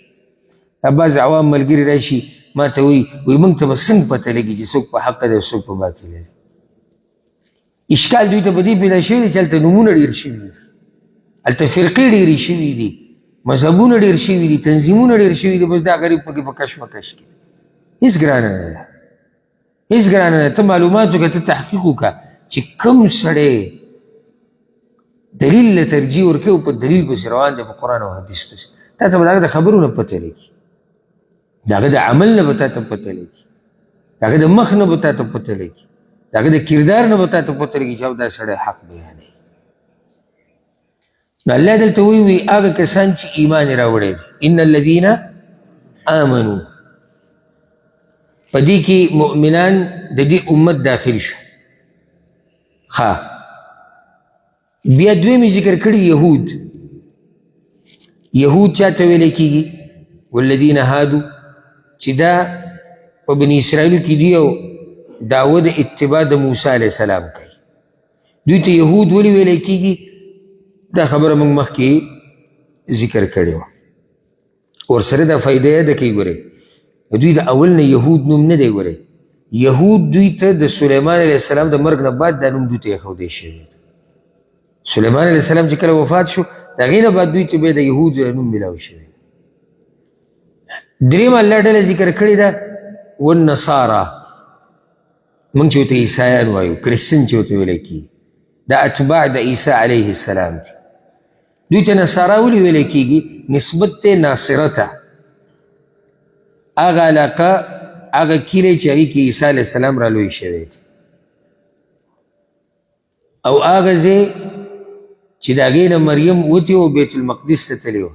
بعض عوام ملګري راشي ما ته وایي موږ ته به څنګه پته لګي چې څوک په حقه دی او څوک په باطله دی؟ اشکال دوی ته په دې پیدا شوی دی چې هلته نومونه ډېر شوي دي، هلته فرقې ډېرې شوي دي، مذهبونه ډېر شوي دي، تنظیمونه ډېر شوي دي، بس دا غریب پکې په کشمکش کې. هېڅ ګرانه نه ده، هېڅ ګرانه نه ده. ته معلومات وکړه، ته تحقیق وکړه چې کوم سړی دلیل له ترجیح ورکوي او په دلیل پسې روان دی، په قرآن او حدیث پسې، تا ته به د هغه د خبرو نه پته لګي، د هغه د عمل نه به تا ته پته لګي، د هغه د مخ نه به تا ته پته لګي، د هغه د کردار نه به تا ته پته لګي چې دا سړی حق بیانوي. نو الله دلته وایي هغه کسان چې ایمان یې راوړی دی، ان الذین آمنو، په دې کې مؤمنان د دې امت داخل شو. ښه، بیا دویمې ذکر کړي یهود. یهود چا ته ویلی کېږي؟ والذین هادو، چې دا په بني اسرائیلو کې دي او دعوه د اتباع د موسی علیه السلام کوي. دوی ته یهود ولې ویلی کېږي؟ دا خبره موږ مخکې ذکر کړې وه. ورسره دا فایده یاده کوي. ګورئ، دوی د اول نه یهود نوم نه دی. ګورئ، یهود دوی ته د سلیمان علیه السلام د مرګ نه بعد دا نوم دوی ته ایښودی شوی دی. سلیمان علیه السلام چې کله وفات شو، د هغې نه بعد دوی ته بیا د یهود نوم میلاو شوی. درېیمه الله ډله ذکر کړې ده والنصارا، موږ چې ورته عیسایان وایو، کرسچن چې ورته ویلی کېږي، دا اتباع د عیسی علیه السلام دي. دوی ته نصارا ولې ویلی کېږي؟ نسبت دی ناصره ته، هغه علاقه، هغه کلی چې هغې کې عیسی علیه السلام را لوی شوی دی، او هغه ځای چې د هغې نه مریم وتې و بیت المقدس ته تلې وه،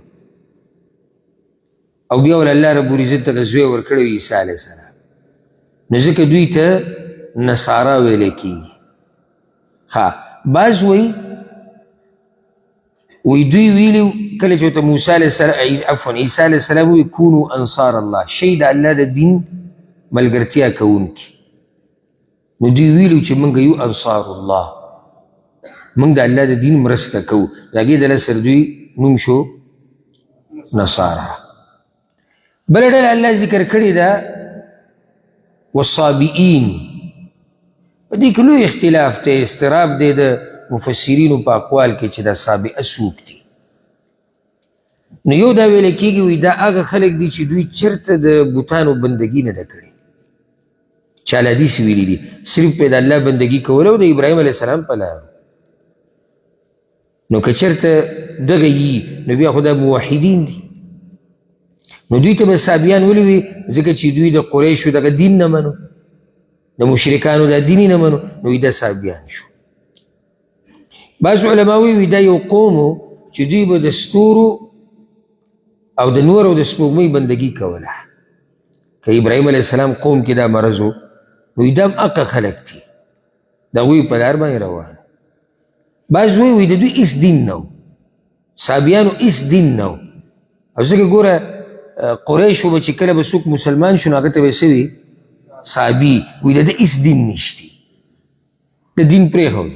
او بیا ول الله رب العزت ته زوی ورکړی و عیسی علیه السلام. نو ځکه دوی ته نصارا ویلی کېږي. ښه، بعض وایي دوی ویلي کله چې ورته موسی علیه السلام، عفوا عیسی علیه السلام وایي کونو انصار الله، شئ د الله د دین ملګرتیا کوونکي. نو دوی ویلي چې موږ یو انصار الله، موږ د الله د دین مرسته کوو. د هغې د لسر دوی نوم شو نصارا. بله ډله الله ذکر کړې ده والصابئین. په دې کې لوی اختلاف دی، اضطراب دی د مفسرینو په اقوال کې چې دا صابئه څوک دي. نو یو دا ویل کېږي وایي دا هغه خلک دي چې دوی چېرته د بوتانو بندګي نه ده کړې، چې الحدیث ویلي دي صرف پې د الله بندګي کوله او د ابراهیم علیه السلام په لار. نو که چېرته دغه یي نو بیا خو دا موحدین دي. نو دوی ته به صابیان ولې وي؟ ځکه چې دوی د قریشو دغه دین نه منو، د مشرکانو دا دین نه منو، نو دا صابیان شو. بعض علما وایي دا یو قوم و چې دوی به د ستورو او د نور او د سپوږمۍ بندګي کوله. که ابراهیم علیه السلام قوم کې دا مرض و نو دا هم هغه خلک دي، د هغوی په لار باندې روان. بعض وایي د دوی هېڅ دین نه و، صابیانو هېڅ دین نه و. او ځکه ګوره قریشو به چې کله به څوک مسلمان شو نو هغه ته به یې څه وي؟ صابي. وایي د ده هېڅ دین نشتی، د دین پرېښود،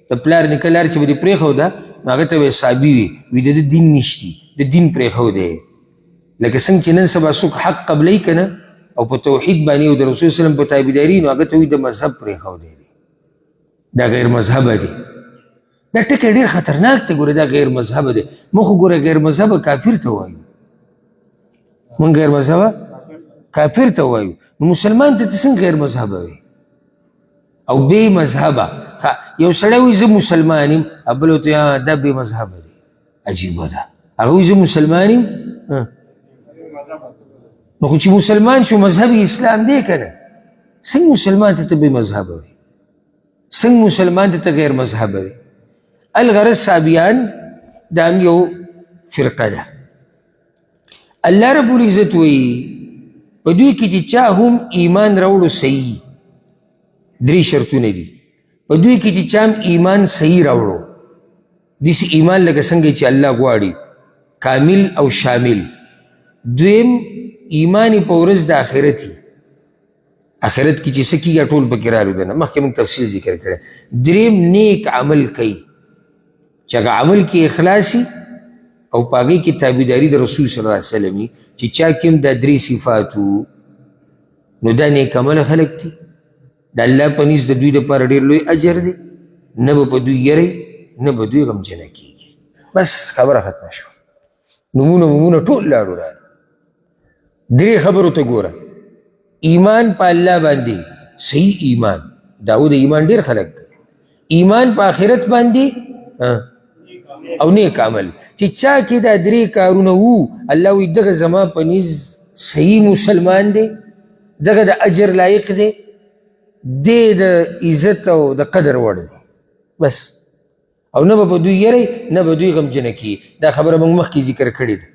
د پلار نیکه لار چې به دې پرېښوده نو هغه ته به یې صابي وي. وایي د ده دین نشتی، د دین پرېښودی. لکه څنګه چې نن سبا څوک حق قبلوي که نه او په توحید باندې او د رسول وسلم په تابعداري نو هغه ته وایي د مذهب پرېښودی دی، دا غیر مذهبه دی. دا ټکی ډېر خطرناک دی. ګوره دا غیر مذهبه دی. موږ خو ګوره غیر مذهبه کافر ته وایو، موږ غیر مذهبه کافر ته وایو. نو مسلمان ته څنګه غیر مذهبه وي او بې مذهبه؟ یو سړی وایي زه مسلمان یم، بل ورته دا بې مذهبه دی. عجیبه ده. هغه وایي زه مسلمان یم، نو خو چې مسلمان شو مذهب اسلام دی که نه؟ څنګه مسلمان ته بې مذهبه وي؟ څنګه مسلمان ته غیر مذهبه وي؟ الغرض صابیان دا هم یو فرقه ده. الله رب العزت وایي په دوی کې چې چا هم ایمان راوړو صحیح، درې شرطونه دي. په دوی کې چې چا هم ایمان صحیح راوړو، داسې ایمان لکه څنګه چې الله غواړي، کامل او شامل. دویم ایمان په ورځ د آخرت وي، آخرت کې چې څه کېږي ټول پکې رالو ده نه، مخکې موږ تفصیل ذکر کړی. دریم نیک عمل کوي چې هغه عمل کې اخلاصي او په هغې کې تابعداري د رسول صلی الله علیه وسلم وي، چې چا کې هم دا درې صفات وو نو دا نیک عمله خلک دي. د الله په نزد د دوی دپاره ډېر لوی اجر دی، نه به په دوی یری نه به دوی غمجنه کېږي. بس خبره ختمه شوه. نمونه ټول لاړو راله. درې خبرو ته ګوره، ایمان په الله باندې صحیح ایمان، داود ایمان ډېر خلک کوي. ایمان په آخرت باندې او نیک عمل. چې چا کې دا درې کارونه وو الله وایي دغه زما په نیز صحیح مسلمان دی، دغه د اجر لایق دی، دی د عزت او د قدر وړ دی. بس. او نه به په دوی یری نه به دوی غمجنه کي. دا خبره موږ مخکې ذکر کړې ده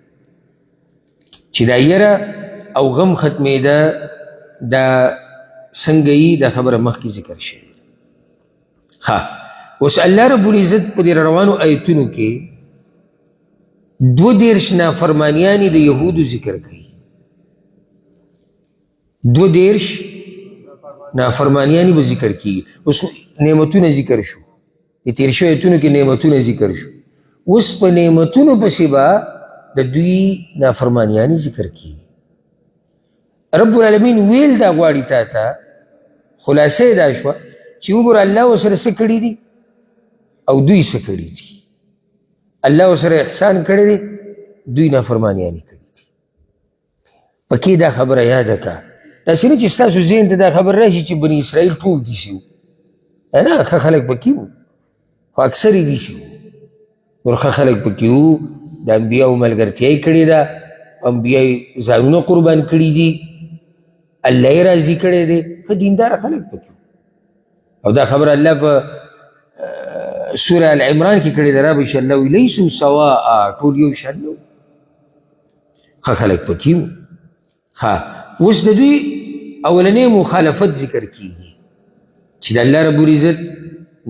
چې دا یره او غم ختمېده دا څنګه یي، دا خبره مخکې ذکر شوې ده. ښه، اوس الله رب العزت په دې روانو آیتونو کې 22 نافرمانیانې د یهودو ذکر کوي. 22 نافرمانیانې به ذکر کېږي. اوس نعمتونه ذکر شو، د تېر شویو آیتونو کې نعمتونه ذکر شو. اوس په نعمتونو پسې به د دوی نافرمانیانې ذکر کېږي. رب العالمین ویل دا غواړي تا ته، خلاصه دا شوه چې وګوره الله ورسره څه کړي دي او دوی څه کړي دي. الله ورسره احسان کړی دی، دوی نافرمانیانې کړي دي. پکې دا خبره یاده کړه. داسې نه چې ستاسو ذهن ته دا خبر راشي چې بني اسرائیل ټول داسې وو، نه، ښه خلک پکې وو، خو اکثر یې داسې وو. نور ښه خلک پکې وو، د انبیاو ملګرتیا یې کړې ده، انبیا یې ځانونه قربان کړي دي، الله یې راضي کړی دی، ښه دینداره خلک پکې وو. او دا خبره الله په سوره العمران کې کړې ده، رب انشاءالله وایي لیسو سواء، ټول یو شان نه وو، ښه خلک پکې وو. ښه، اوس د دوی اولنی مخالفت ذکر کېږي چې د الله رب العزت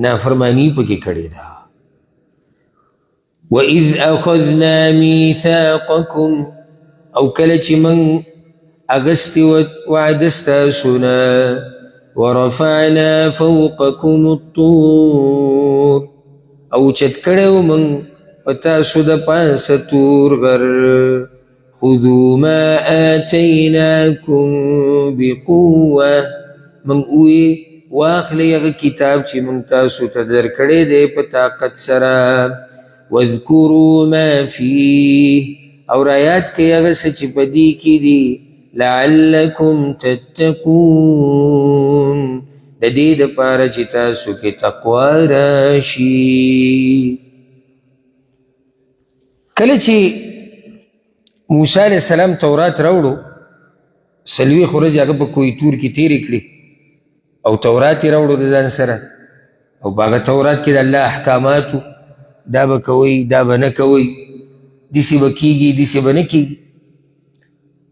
نافرماني پکې کړې ده. وَإِذْ أَخَذْنَا مِيثَاقَكُمْ، او کله چې موږ اغستې وعده ستاسو نه، ورفعنا فوقكم الطور، او چت کړی و موږ په تاسو د پاسه تور غر، خذوا ما آتيناكم بقوة من اوی واخلی اغا کتاب چی من تاسو تدر کڑی دے پا طاقت سرا واذکروا ما فیه اور آیات کئی اغا سچ پدی کی دی لعلکم تتقون دا دید پارا چی تاسو کی تقوی راشی. کله چې موسی علیہ السلام تورات راوړو سلوي خورج هغه په کوی تور کې تیرې کړي او تورات یې راوړو د ځان سره او باغه تورات کې د الله احکاماتو دا به کوئ دا به نه کوئ داسې به کېږي داسې به نه کېږي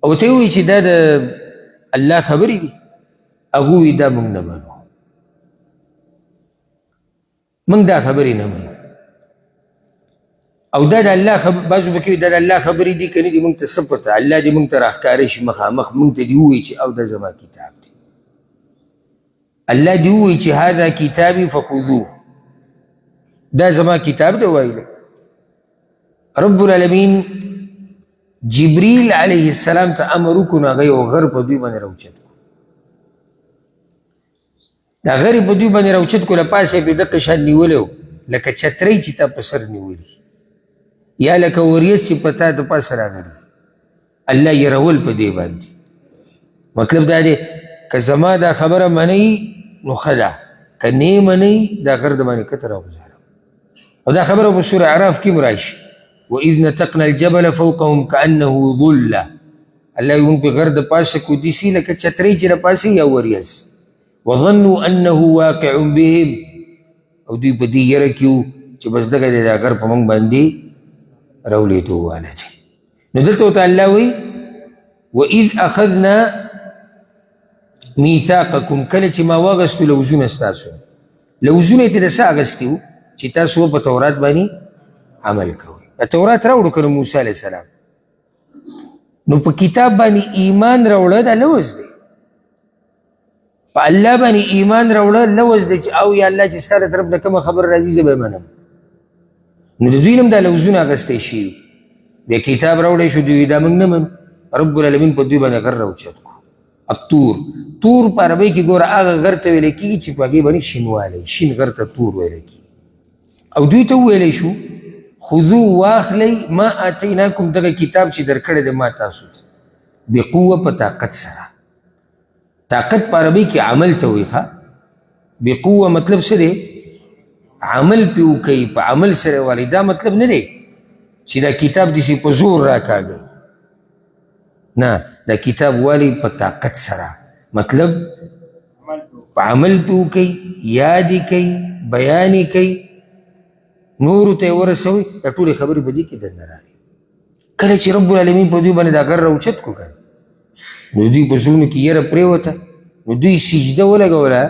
او ته یې ووایي چې دا د الله خبرې دي هغه وایي دا موږ نه منو موږ دا خبرې نه منو او دا د الله بعضو به کوي دا د الله خبرې دي که نه دي موږ ته څه پته الله دې موږ ته راښکاره شي مخامخ موږ ته دې ووایي چې او دا زما کتاب دی الله دې ووایي چې هذا کتابي فخذوه دا زما کتاب دی وایلی رب العالمین جبریل علیه السلام ته امر وکړو نو هغه یو غر په دوی باندې راوچت کړو دا غر یې په دوی باندې راوچت کړو له پاسه یې په دقه شان نیولی و لکه چترۍ چې تا په سر نیولي یا لکه وریځ چې په تا د پاسه راغلي الله یرول په دې باندې مطلب دا دی که زما دا خبره منئ نو ښه ده که نه منئ دا غر د باندې کته راغوځاره او دا خبره په سوره اعراف کې هم راشي وإذ نتقنا الجبل فوقهم كأنه ظلة الله یې موږ په غر د پاسه کو داسې لکه چترۍ چې راپاسې یا وریځ وظنوا أنه واقع بهم او دوی په دې یره کې وو چې بس دغه دی دا غر په موږ باندې راولیدو والا دی نو دلته ورته الله وایي وإذ أخذنا میثاقکم کله چې ما واغستو لوزونه ستاسو لوزونه یې ته د څه اخیستي وو چې تاسو په تورات باندې عمل کوئ تورات راوړو که موسی علیه السلام نو په کتاب باندې ایمان راوړه دا لوز دی په الله باندې ایمان راوړه لوز دی چې او یا الله چې ستا له طرف نه کومه خبر راځي زه به یې منم نو د دوی نه هم دا لوزونه اخیستی شي بیا کتاب راوړی شو دوی دا موږ نه منو رب العالمین په دوی باندې غر راوچت کو الطور طور په عربۍ کې ګوره هغه غر ته ویلی کېږي چې په هغې باندې شینوالی شین غر ته طور ویلی کېږي او دوی ته وویلی شو خذو واخلی ما آتیناکم دغه کتاب چې درکړی دی ما تاسو ته بقوه په طاقت سره طاقت په عربۍ کې عمل ته وایي ښه بقوه مطلب څه دی عمل پې وکوي په عمل سره والی دا مطلب نه دی چې دا کتاب داسې په زور راکاږئ نه دا کتاب والی په طاقت سره مطلب په عمل پې وکوي یاد یې کوي بیان یې کوي نورو ته یې ورسوئ دا ټولې خبرې په دې کې دننه راغلي کله چې رب العالمین په دوی باندې دا غر راوچت کړو که نو دوی په زړونو کې یره پرېوته نو دوی سجده ولګوله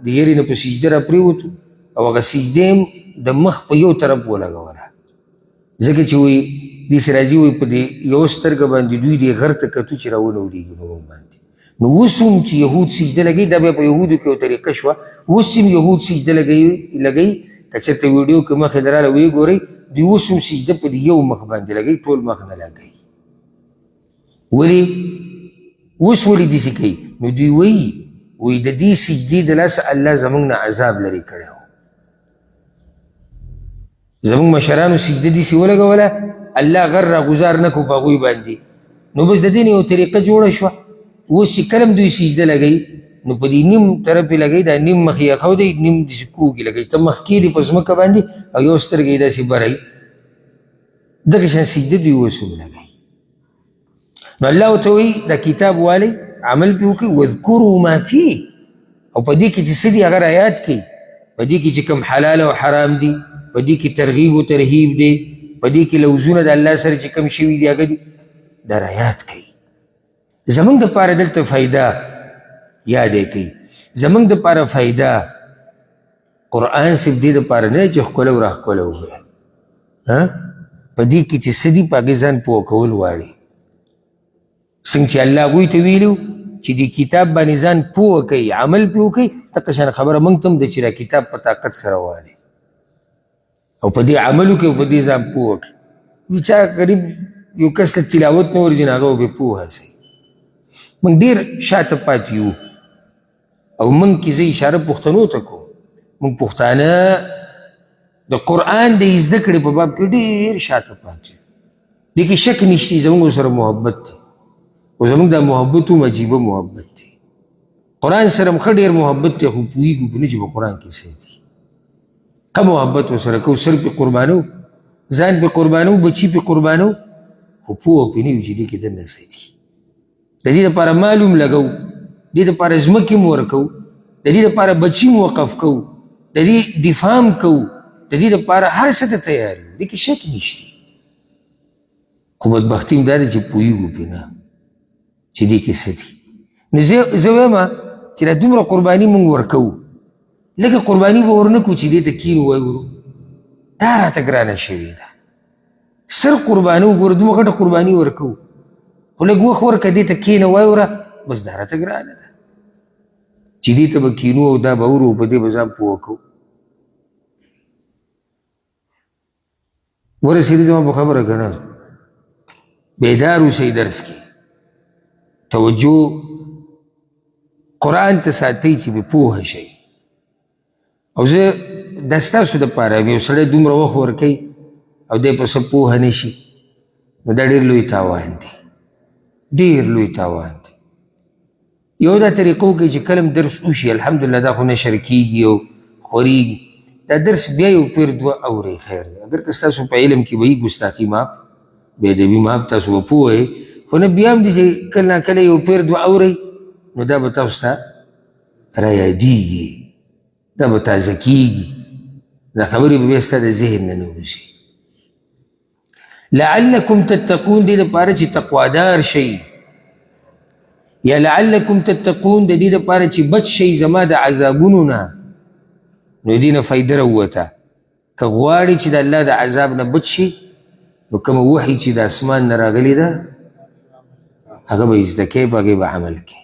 د یرې نه په سجده را پرېوتو او هغه سجده هم د مخ په یو طرف ولګوله ځکه چې وایي داسې راځي وایي په دې یو سترګه باندې دوی دې غر ته کتو چې راونه ولیږي په موږ باندې نو اوس هم چې یهود سجده لګوي دا بیا په یهودو کې یو طریقه شوه اوس هم یهود سجده لګوي که چېرته ویډیو کې مخې دراله ویې ګورئ دوی اوس هم سجده په دې یو مخ باندې لګوي ټول مخ نه لګوي ولې اوس ولې داسې کوي نو دوی وایي د دې سجدې د لاسه الله زموږ نه عذاب لرې کړی و زموږ مشرانو سجده داسې ولګوله الله غر راګزار نه کړو په هغوی باندې نو بس د دې نه یو طریقه جوړه شوه اوس چې کله هم دوی سجده لګوي نو په دې نیم طرف یې لګوي دا نیم مخ یې اخودی نیم داسې کوږ یې لګوي ته مخ کېدي په ځمکه باندې او یو سترګه یې داسې بروي دغه شان سجده دوی اوس هم لګوي نو الله ورته وایي دا کتاب والی عمل پې وکړي واذکروا ما فیه او په دې کې چې څه دي هغه رایات کوي په دې کې چې کوم حلال او حرام دي په دې کې ترغیب و ترهیب دی په دې کې لوزونه د الله سره چې کوم شوي دي هغه دي دا رایات کوي زمونږ دپاره دلته فایده یاد یې کوي زمونږ دپاره فایده قرآن صرف دې دپاره نه چې ښکلی او راښکلی ووایي په دې کې چې څه دي په هغې ځان پوه کول غواړي څنګه چې الله هغوی ته ویلي چې دې کتاب باندې ځان پوه کوي عمل پې وکوي دقه شان خبره موږ ته هم ده چې دا کتاب په طاقت سره غواړي او په دې عمل وکړي او په دې ځان پوه کړي وي چا قریب یو کس له تلاوت نه ورځي نو هغه به پوه سي موږ ډېر شاته پاتې یو او موږ کې زه اشاره پښتنو ته کوم موږ پښتانه د قرآن د زده کړې په باب کې ډېر شاته پاتې دې کې شک نشته زموږ سره محبت دی او زموږ دا محبت هم عجیبه محبت دی قرآن سره هم ښه ډېر محبت دی خو پوهېږو پې نه چې په قرآن کې څه دي ښه محبت ورسره کوو سر پې قربانو ځان پې قربانو بچي پې قربانو خو پوه پې نه یو چې دې کې دننه څه دي د دې لپاره مال هم لګوو دې دپاره ځمکې هم ورکوو د دې دپاره بچي هم وقف کوو د دې دفاع هم کوو د دې دپاره هر څه ته تیار یو دې کې شک نشته خو بدبختي هم دا ده چې پوهېږو پې نه چې دې کې څه دي نو زه وایم چې دا دومره قرباني مونږ ورکوو لکه قرباني به ورنه کړو چې دې ته کینو وایو دا راته ګرانه شوې ده سر قرباني وګوره دومره غټه قرباني ورکوو خو لږ وخت ورکړه دې ته کینه وایوره بس دا راته ګرانه ده چې دې ته به کینو او دا به ورو په دې به ځان پوه کوو ورسېدې زما په خبره که نه بیدار اوسئ درس کې توجه قرآن ته ساتئ چې به پوهه شئ او زه دا ستاسو دپاره یو سړی دومره وخت ورکوي او دی په څه پوهه نه شي نو دا ډېر لوی تاوان دی ډېر لوی تاوان دی یو دا طریقو کې چې کله درس وشي الحمدلله دا خو نشر کېږي او خورېږي دا درس بیا یو پیر دوه اورئ خیر دی اگر که ستاسو په علم کې به وي ګستاخي ماپ بې ادبي ماپ تاسو به پوه یې خو نه بیا هم دي چې کله ناکله یو پیر دوه اورئ نو دا به تاسو ته رایادېږي دا به تازه کېږي دا خبرې به بیا ستا د ذهن نه نه وځي لعلکم تتقون دې دپاره چې تقوادار شئ یا لعلکم تتقون د دې دپاره چې بچ شئ زما د عذابونو نه نو دې نه فایده راووته که غواړې چې د الله د عذاب نه بچ شي نو کومه وحي چې د اسمان نه راغلې ده هغه به زده کوې په هغې به عمل کوې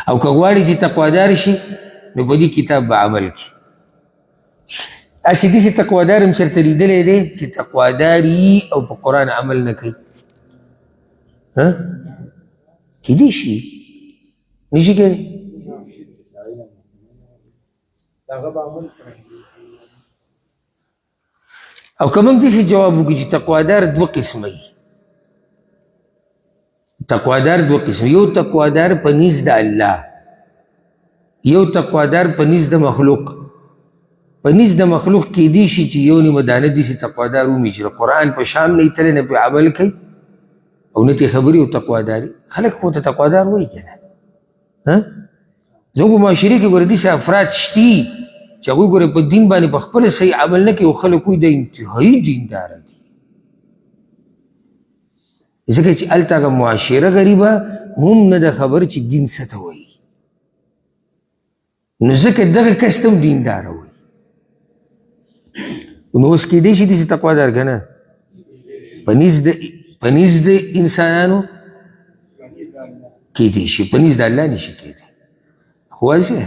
او که غواړې چې تقوادار شي نو په دې کتاب به عمل کوي هسې داسې تقوادار هم چېرته لیدلی دی چې تقوادار یي او په قرآن عمل نه کوي کیدای شي نشي کېدی او که موږ داسې جواب وکړو چې تقوادار دوه قسمه وي تقوادار دوه قسم یو تقوادار په نیز د الله یو تقوادار په نیز د مخلوق په نیز د مخلوق کیدی شي چې یو نیمه دانه داسې تقوادار ومي چې د قرآن په شام نه یې تللی نه پرې عمل کوي او نه ترې خبرې او تقواداري خلک خو ته تقوادار وایي که نه زموږ په معاشرې کې ګوره داسې افراد شتي چې هغوی ګوره په دین باندې په خپله صحیح عمل نه کوي او خلک وایي د انتهایي دینداره دي ځکه چې هلته هغه معاشره غریبه هم نه ده خبر چې دین څه ته وایي نو ځکه دغه کس ته هم دینداره وایي نو اوس کیدای شي داسې تقوادار که نه په نیز د انسانانو کیدای شي په نیز د الله نشي کیدی خو واضح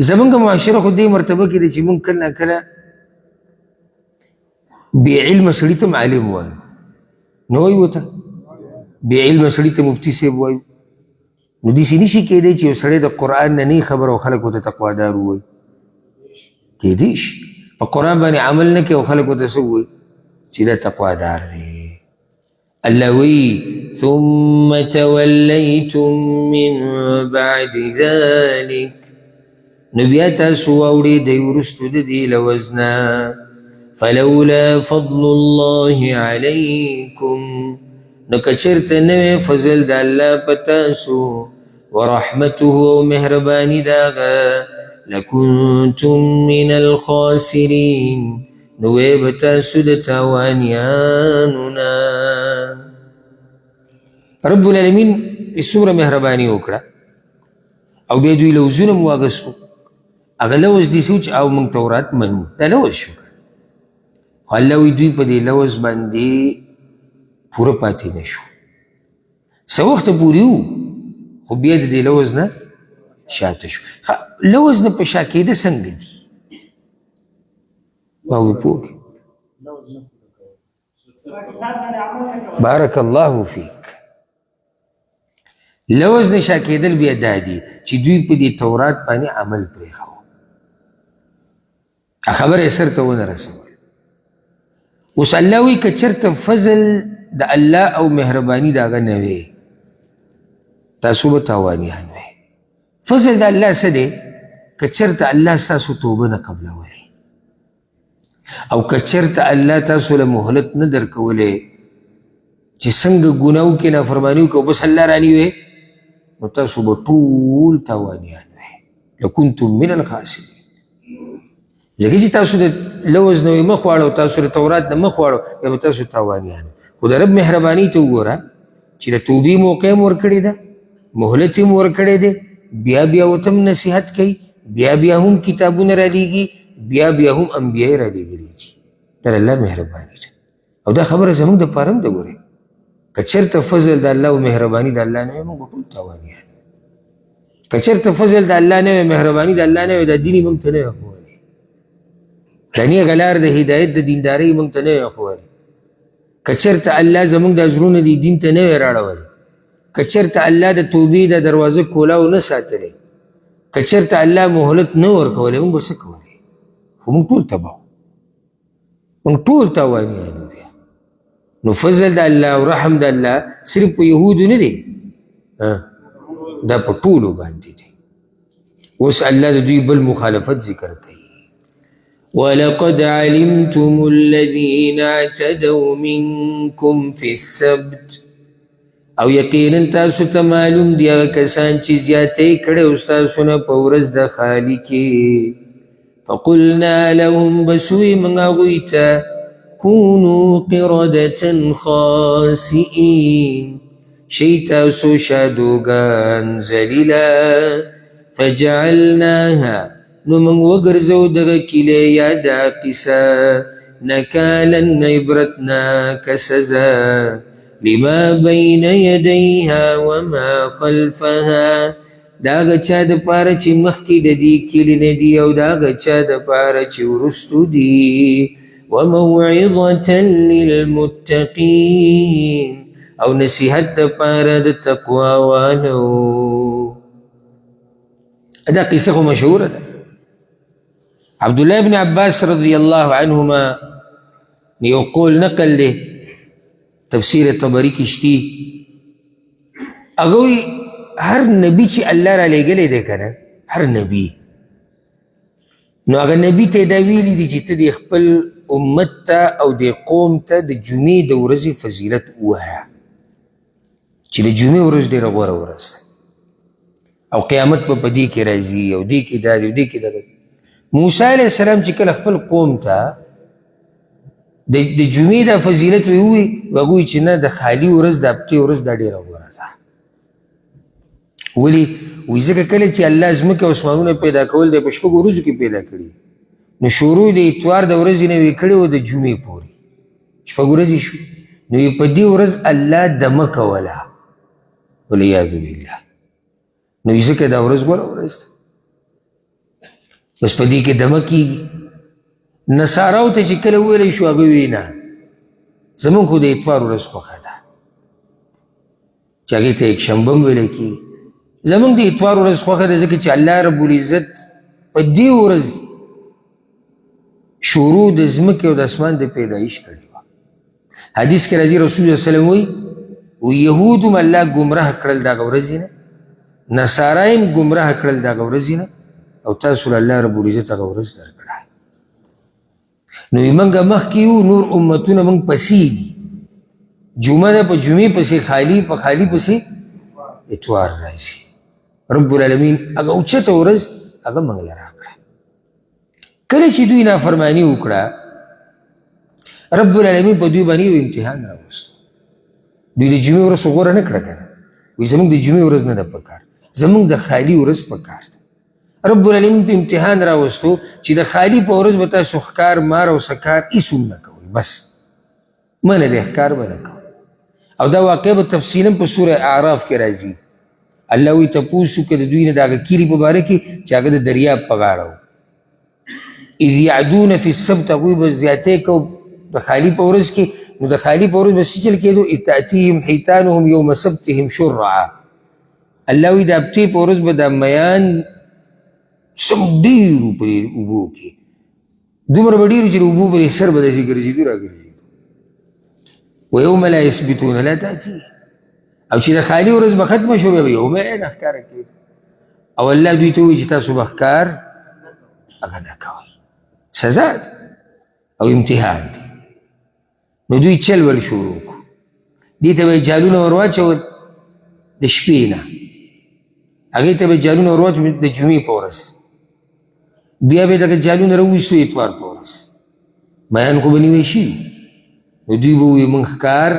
زمونږ معاشره خو دې مرتبه کې ده چې مونږ کله نه کله بې علمه سړي ته هم عالم وایو نه وایو ورته بې علمه سړي ته مفتي صاحب وایو نو داسې نشي کیدی چې یو سړی د قرآن نه نه خبر او خلک ورته تقوادار ووایي کیدای شي په قرآن باندې عمل نه کوي او خلک ورته څه ووایي چې دا تقوادار دی الله وی ثم تولیتم من بعد ذلك نو بیا تاسو واوړېدئ وروستو د دې له وزنه فلولا فضل الله علیکم نو که چېرته نه وی فضل د الله په تاسو ورحمته او مهرباني د هغه لکنتم من الخاسرین نو وی به تاسو د تاوانیانو نه رب العالمین څومره مهرباني وکړه او بیا دوی لوزونه مو واغستو هغه لوز داسې و چې او موږ تورات منو دا لوز شو خو الله وایي دوی په دې لوز باندې پوره پاتې نه شو څه وخته پورې وو خو بیا د دې لوز نه شاته شو لوز نه په شا کېده څنګه دي ما وی پوه بارک الله فیک. لوز نشا کېدل بیا دا دي چې دوی په دې تورات باندې عمل پرېښود، خبره یې سر ته ونه رسول. اوس الله وایي که چېرته فضل د الله او مهرباني د هغه نه وی تاسو به تاوانیان وی. فضل د الله څه دی؟ که چېرته الله ستاسو توبه نه قبلولی او که چېرته الله تاسو له مهلت نه درکولی چې څنګه ګناه وکړي نافرماني وکړي او بس الله رانیوی نو تاسو به ټول تاوانیان وی. لکنتم من الخاسرین. ځکه چې تاسو د لوز نه مخ واړو، تاسو د تورات نه مخ واړو، بیا به تاسو تاوانیان. خو د رب مهرباني ته وګوره چې د توبې موقع یې ورکړې ده، مهلت یې ورکړی دی، بیا بیا ورته نصیحت کوي، بیا بیا هم کتابونه رالیږي، بیا بیا هم انبیا یې رالیږلي دي. دا الله مهرباني ده او دا خبره زموږ دپاره هم ده. ګورئ که چېرته فضل د الله او مهرباني د الله نه وي موږ به ټول تاوانیان. که چېرته فضل د الله نه وي، مهرباني د الله نه وي، دا دین یې موږ ته نه وي ښوولی، دا نیغه لار د هدایت د دیندارۍ موږ ته نه وي ښوولی. که چېرته الله زموږ دا زړونه دې دین ته نه وي راړولی، که چېرته الله د توبې د دروازه کولاو نه ساتلی، که چېرته الله مهلت نه ورکولی، موږ به څه کولی؟ خو موږ ټول تباه وو، موږ ټول تاوانیان وو. بیا نو فضل د الله او رحم د الله صرف په یهودو نه دی، دا په ټولو باندې دی. اوس الله د دوی بل مخالفت ذکر کوي. وَلَقَدْ عَلِمْتُمُ الَّذِينَ اعْتَدَوْا مِنْكُمْ فِي السَّبْتِ، او یقینا تاسو ته معلوم دی هغه کسان چې زیاتې کړی ستاسو نه په ورځ د خالي کې. فقلنا لهم، بسوی موږ هغوی ته كونوا قردة خاسئين، شئ تاسو شادوګان ذلیلا. فجعلناها، نو موږ وګرځو دغه کیلې یا دا قصه نکالا عبرتناک سزا لما بین یدیها وما خلفها، دا هغه چا دپاره چې مخکې د دې کلي نه دي او دا هغه چا دپاره چې وروستو دي. وموعظة للمتقین، او نصیحت دپاره د تقوا والو. دا قصه خو مشهوره ده. عبدالله بن عباس رضی الله عنهما یو قول نقل دی، تفسیر طبری کی شتی. هغه هر نبی چې الله را لېږلی دی که نه، هر نبی، نو هغه نبی ته یې دا ویلي دي چې ته د خپل امت ته او د قوم ته د جمعې د ورځې فضیلت ووایه چې د جمعې ورځ ډېره غوره ورځ ده او قیامت به په دې کې راځي او دې کې دا دی او دې کې دا دی. موسی علیه السلام چې کله خپل قوم ته د جمعې دا فضیلت ووایي، هغوی چې نه، د خالي ورځ د هفتې ورځ دا ډېره غوره ده. ولې؟ وایي ځکه کله چې الله ځمکې او اسمانونه پیدا کول دی په شپږو ورځو کې پیدا کړي، نو شروع د اتوار د ورځې نه یې کړې وه د جمعې پورې، شپږ ورځې شو. نو په دې ورځ الله دمه کوله، والعیاذ بالله. نو ځکه دا ورځ غوره ورځ ده، بس په دې کې دمه کېږي. نصاراو ته چې کله وویلی شو، هغه وایي نه، زمونږ خو د اتوار ورځ خوښه ده، چې هغې ته یکشنبه هم ویلی کېږي. زمونږ د اتوار ورځ خوښه ده ځکه چې الله رب العزت په دې ورځ شروع د ځمکې او د اسمان د پیدایش کړې وه. حدیث کې راځي رسول الله صلی الله علیه وسلم وایي یهود هم الله ګمراه کړل دغه ورځې نه، نصارا هم ګمراه کړل دغه ورځې نه، او تاسو له الله رب العزت هغه ورځ درکړه. نو موږ مخکې یو، نور امتونه موږ پسې دي. جمعه ده، په جمعې پسې خالي، په خالي پسې اتوار راځي. رب العالمین هغه اوچته ورځ هغه موږ له راکړه. کله چې دوی نافرماني وکړه، رب العالمین په دوی باندې یو امتحان راوستو. دوی د جمعې ورځ غوره نه کړه که نه، وایي زموږ د جمعې ورځ نه ده پکار، زموږ د خالي ورځ پکار ده. رب العالمین په امتحان راوستو چې د خالي په ورځ به تاسو ښکار، مار او سکار هېڅ هم نه کوئ، بس منع دی، ښکار به نه کوئ. او دا واقع به تفصیلا په سوره اعراف کې راځي. الله وایي تپوس وکړه د دوی نه د هغه کلي په باره کې چې هغه د دریاب په غاړه و. اذ یعدون فی السبت، هغوی به زیاتۍ کو د خالي په ورځ کې نو د خالي په ورځ به څه چل کېدو تأتیهم حیتانهم یوم سبتهم شرعا الله وایي د هفتې په ورځ به دا میان سم ډېرو په اوبو کې دومره به ډېرو چې د اوبو په سر به داسې ګرځېدو راګرځېدو ویوم لا یثبتون لا تأتیهم او چې د خالي ورځ به ختمه شو بیا به یو میان ښکاره کېدو او الله دوی ته وایي چې تاسو به ښکار هغه نه کوئ سزا ده او امتحان دی نو دوی چل ول شروع کړو دې ته به یې جالونه ور واچول د شپې نه هغې ته به یې جالونه ور واچول د جمعې په ورځ بیا به یې دغه جالونه راوویستو اتوار په ورځ میان خو به نیوی شوي نو دوی به ووایي موږ ښکار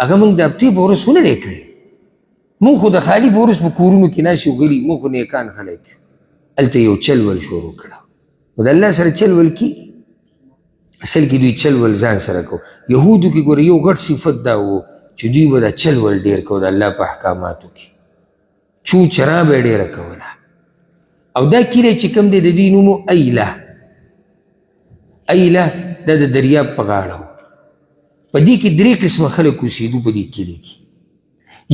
هغه موږ د هفتې په ورځ خو نه دی کړی موږ خو د خالي په ورځ په کورونو کې ناست یو غلي موږ خو نیکان خلک یو هلته یو چل ول شروع کړه نو د الله سره چل ول کېږي اصل کې دوی چل ول ځان سره کو یهودو کې ګوره یو غټ صفت دا و چې دوی به دا چل ول ډېر کو د الله په احکاماتو کې چو چرا به یې ډېره کوله او دا کلی چې کوم دی د دوی نوم و ایله ایله دا د دریاب په غاړه و په دې کې درې قسمه خلک اوسېدو په دې کلي کې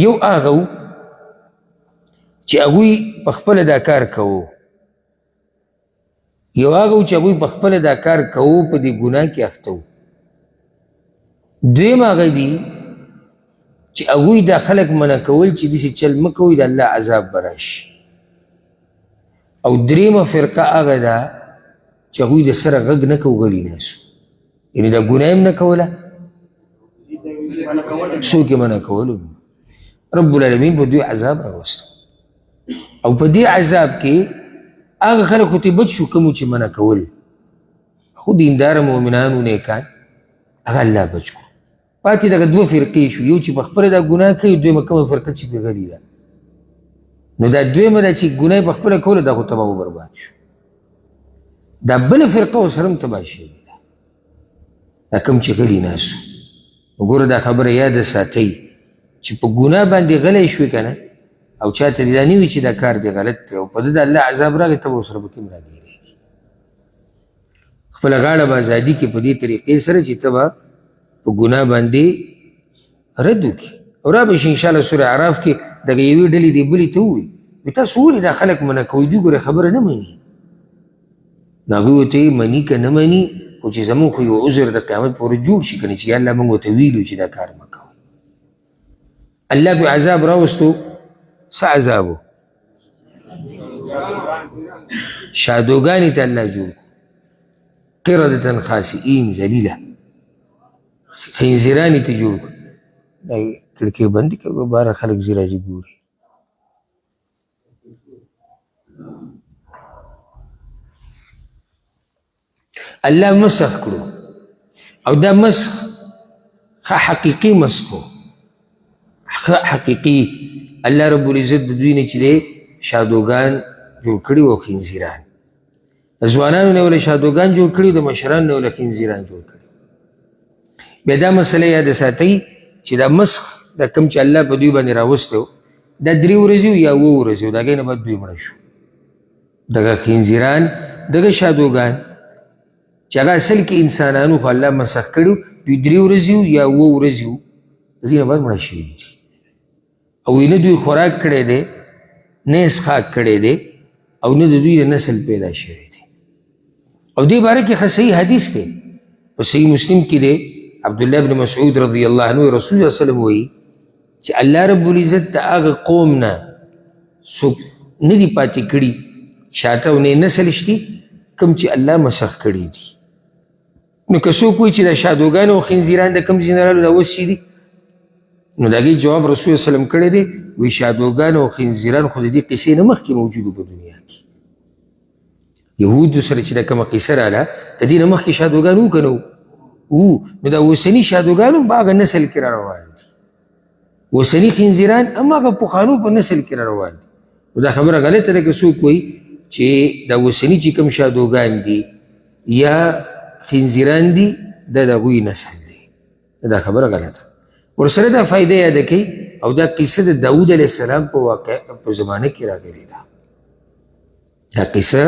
یو هغه و چې هغوی په خپله دا کار کوو یو هغه و چې هغوی په خپله دا کار کوو په دې ګناه کې اخته و دویم هغه دي چې هغوی دا خلک منع کول چې داسې چل مه کوئ د الله عذاب به راشي او دریمه فرقه هغه ده چې هغوی د سره غږ نه کو غلي ناسو یعنې دا ګناه هم نه کوله څوک یې منع کولو رب العالمین په دوی عذاب راوستو او په دې عذاب کې هغه خلک خو ترې بچ شو کوم چې منع کول خو دینداره مؤمنان و نیکان هغه الله بچ کړو پاتې دغه دوه فرقې شو یو چې په خپله دا ګناه کوي دویمه کومه فرقه چې پرې غلي ده نو دا دویمه ده چې ګناه یې په خپله کوله دا خو تباه و برباد شو دا بله فرقه ورسره هم تباه شوې ده دا کوم چې غلي ناسو وګوره دا خبره یاده ساتئ چې په ګناه باندې غلی شوې که نه او چاته دې دا نه وي چې دا کار دی غلط دی او په ده د الله عذاب راغی ته به ورسره به کوم راګېرېږي خپله غاړه به ازادي کې په دې طریقې سره چې ته به په ګناه باندې رد وکړي او را به شي انشاءالله سوره اعراف کې دغه یوې ډلې دې بلې ته ووایي وایي تاسو ولې دا خلک منع کوئ دوی ګوره خبره نه مني نو هغوی ورته مني که نه مني خو چې زمونږ خو یو عذر د قیامت پورې جوړ شي که نه چې یا الله موږ ورته ویلو چې دا کار مه کوئ الله په عذاب راوستو څه عذاب و شادوګانې ته الله جوړ قردة خاسئین ذلیله خنزیرانې ته جوړ کړو دا کړکۍ بندې کړه بهر خلک ځي راځي ګوري الله مسخ کړو او دا مسخ حقیقي مسخ و حقیقي الله رب العزت د دوی نه چې دی شادوګان جوړ کړي و خنزیران د ځوانانو نه وله شادوګان جوړ کړي د مشرانو نه وله خنزیران جوړ کړي بیا دا مسله یاد ساتئ چې دا مسخ دا کوم چې الله په دوی باندې راوستی و دا 3 ورځې یا 7 ورځې و د هغې نه بعد دوی مړه شو دغه خنزیران دغه شادوګان چې هغه اصل کې انسانانو خو الله مسخ کړي دوی 3 ورځې یا 7 ورځې و د دې نه بعد مړه شوي دي او نه دوی خوراک کړی دی نه اسخاک کړی دی او نه د دوی نسل پیدا شوی دی او دې باره کې ښه صحیح حدیث دی په صحیح مسلم کې دی عبدالله بن مسعود رضی الله عنه رسول الله وسلم وایي چې الله رب العزت د هغه قوم نه څوک نه دي پاتې کړي شاته او نه نسل شتي کوم چې الله مسخ کړي دي نو که څوک وایي چې د شادوګانو او خنزیران د کوم ځای نه رالو دا اوس چې دي نو د هغې جواب رسول الله وسلم کړی دی وایي شادوګان او خنزیران خو د دې قصې نه مخکې موجودو په دنیا کې یهودو سره چې دا کومه قصه راله د دې نه مخکې شادوګان وو که نه وو نو دا اوسني شادوګان هم په هغه نسل کې را روان دي اوسني خنزیران هم هغه پخوانو په نسل کې را روان دي نو دا خبره غلطه ده که څوک وایي چې دا اوسني چې کوم شادوګان دي یا خنزیران دي دا د هغوی نسل دی دا خبره غلطه ورسره دا فایده یاده کوي او دا قصه د داود علیه السلام په زمانه کې راغلې ده دا قصه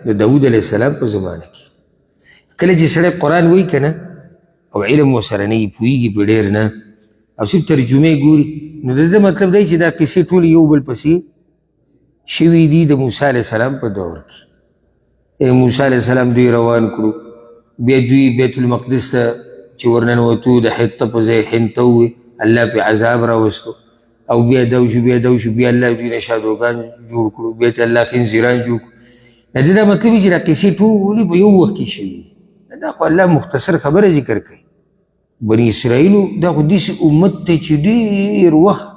د داود علیه السلام په زمانه کې کله چې سړی قرآن وایي که نه او علم ورسره نه وي پوهېږي پرې ډېر نه او صرف ترجمې ګوري نو د ده مطلب دی چې دا قصې ټولې یو بل پسې شوي دي د موسی علیه السلام په دور کې موسی علیه السلام دوی روان کړو بیا دوی بیت المقدس ته چې ورننوتو د حته په ځای حنته ووې الله پې عذاب راوستو او بیا دو شو بیا الله دوی نه شادوګان جوړ کړو بیا ته الله خنزیران جوړ کړو د دې دا مطلب چې دا قصې ټولې په یو وخت کې شوي دي دا خو الله مختصر خبره ذکر کوي بني اسرائیلو دا خو داسې امت دی چې ډېر وخت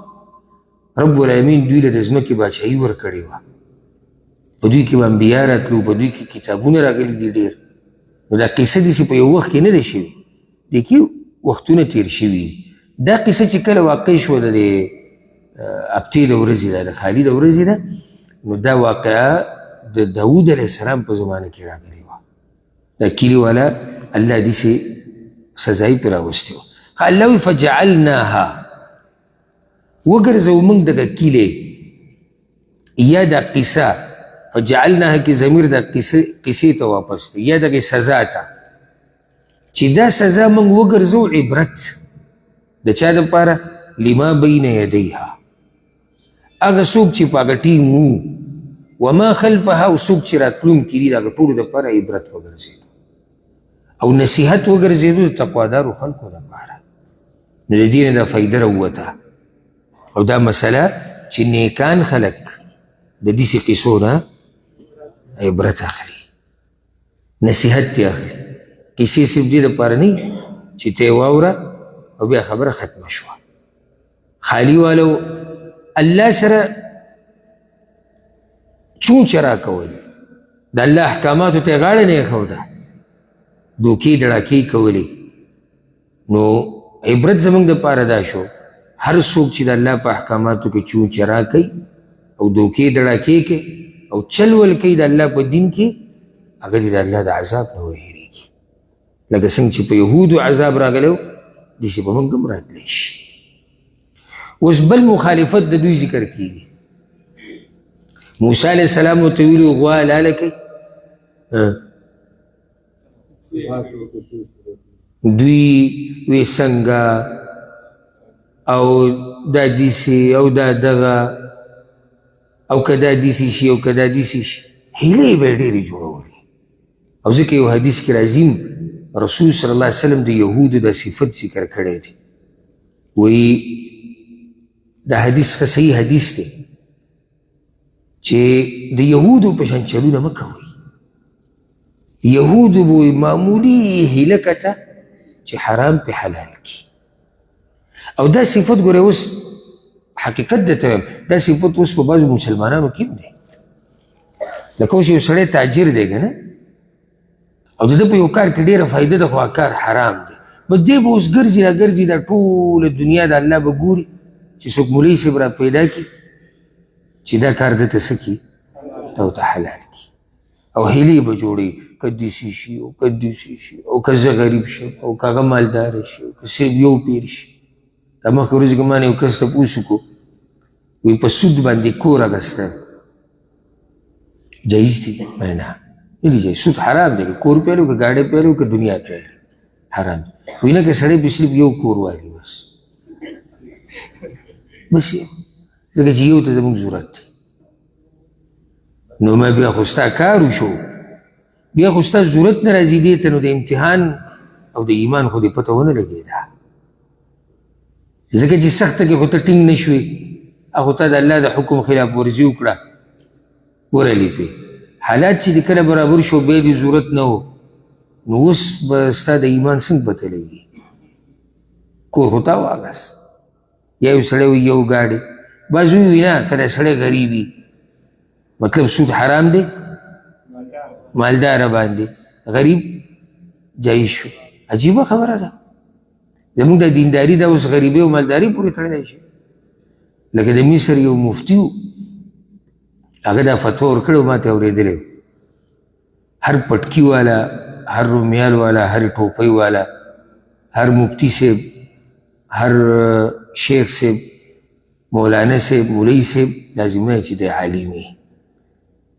رب العالمین دوی له د ځمکې باچایي ورکړې وه په دوی کې به انبیا راتلو په دوی کې کتابونه راغلي دي ډېر نو دا قصه داسې په یو وخت کې نه دی شوي دې کې وختونه تېر شوي دي دا قصه چې کله واقع شوه د هفتې د ورځې ده د خالي د ورځې ده نو دا واقعه د داود علیه السلام په زمانه کې راغلې وه دا کلي والا الله داسې سزا یې پرې راوستې وه الله وایي فجعلناها وګرځو موږ دغه کیلې یا دا قصه فجعلناها کې ضمیر دا قصې ته واپس دی یا دغې سزا ته چې دا سزا موږ وګرځو عبرت د چا دپاره لما بین یدیها هغه څوک چې په هغه ټیم وو وما خلفها او څوک چې راتلونکي دي د هغه ټولو دپاره عبرت وګرځېدو او نصیحت وګرځېدو د تقوادارو خلکو دپاره نو د دې نه دا فایده راووته او دا مسله چې نیکان خلک د داسې قصو نه عبرت اخلي نصیحت یې اخلي کیسې صرف دې دپاره نه چې ته یې واوره او بیا خبره ختمه شوه خالي والو الله سره چونچه راکول د الله احکاماتو ته یې غاړه نه ایښوده دوکې دړاکې کولې نو عبرت زموږ دپاره دا شو هر څوک چې د الله په احکاماتو کې چونچه راکوي او دوکې دړاکې کوي او چل ول کوي د الله په دین کې هغه دې د الله د عذاب نه وهېرېږي لکه څنګه چې په یهودو عذاب راغلی و داسې به موږ هم راتلی شي اوس بل مخالفت د دوی ذکر کېږي موسی علیه السلام ورته ویلي غوا لاله کوي دوی وی څنګه او دا دیسی او دا دغه او که دا دیسی شي او که دا دیسی شي هیلې به یې ډېرې جوړولې او ځکه یو حدیث کې راځي رسول صلی الله علیه وسلم د یهودو دا صفت ذکر کړی دی وایي دا حدیث ښه صحیح حدیث دی چې د یهودو په شان چلونه مه کوئ یهودو به معمولي هیله کته چې حرام پې حلال کړي او دا صفت ګوره اوس حقیقت درته وایم دا صفت اوس په بعضو مسلمانانو کې هم دی لکه اوس یو سړی تاجر دی که نه او د ده په یو کار کې ډېره فایده ده خو کار حرام دی بس دی به اوس ګرځي را ګرځي دا ټوله دنیا د الله به ګوري چې څوک مولوي صاحب را پیدا کړي چې دا کار دته څه کړي دا ورته حلال کړي او هیلې به جوړوي که دیسي شي او که دیسي شي او که زه غریب شم او که هغه مالداره شي او که صرف یو پیر شي دا مخکې ورځې کې ما نه یو کس تپوس وکړو وایي په سود باندې کور اخیستی جایز دی نه نه دی جایز سود حرام دی که کور پیلو که ګاډی پیلو که دنیا پیلو حرام دی وایي نه که سړی پې صرف یو کور والي بس بس یو ځکه چې یو ته زموږ ضرورت دی نو ما بیا خو ستا کار وشو بیا خو ستا ضرورت نه راځي دې ته نو د امتحان او د ایمان خو دې پته ونه لګېده ځکه چې سخته کې خو ته ټینګ نه شوې هغو ته د الله د حکم خلاف ورزي وکړه ورلې پې حالات چې د کله برابر شو بیا دې ضرورت نه و نو اوس به ستا د ایمان څنګه پته لګي کور خو تا واغس یا یو سړی وي یو ګاډی بعض وي نه که دا سړی غریب وي مطلب سود حرام دی مالداره باندې غریب جایز شو عجیبه خبره ده زموږ د دینداري دا اوس غریبۍ او مالداري پورې تړلی شي لکه د مصر یو مفتي و هغه دا فتوا ورکړې و ما ته اورېدلی و هر پټکي والا هر رومیال والا هر ټوپۍ والا هر مفتی صاحب هر شیخ صاحب مولانا صاحب مولوي صاحب لازم نه چې د عالم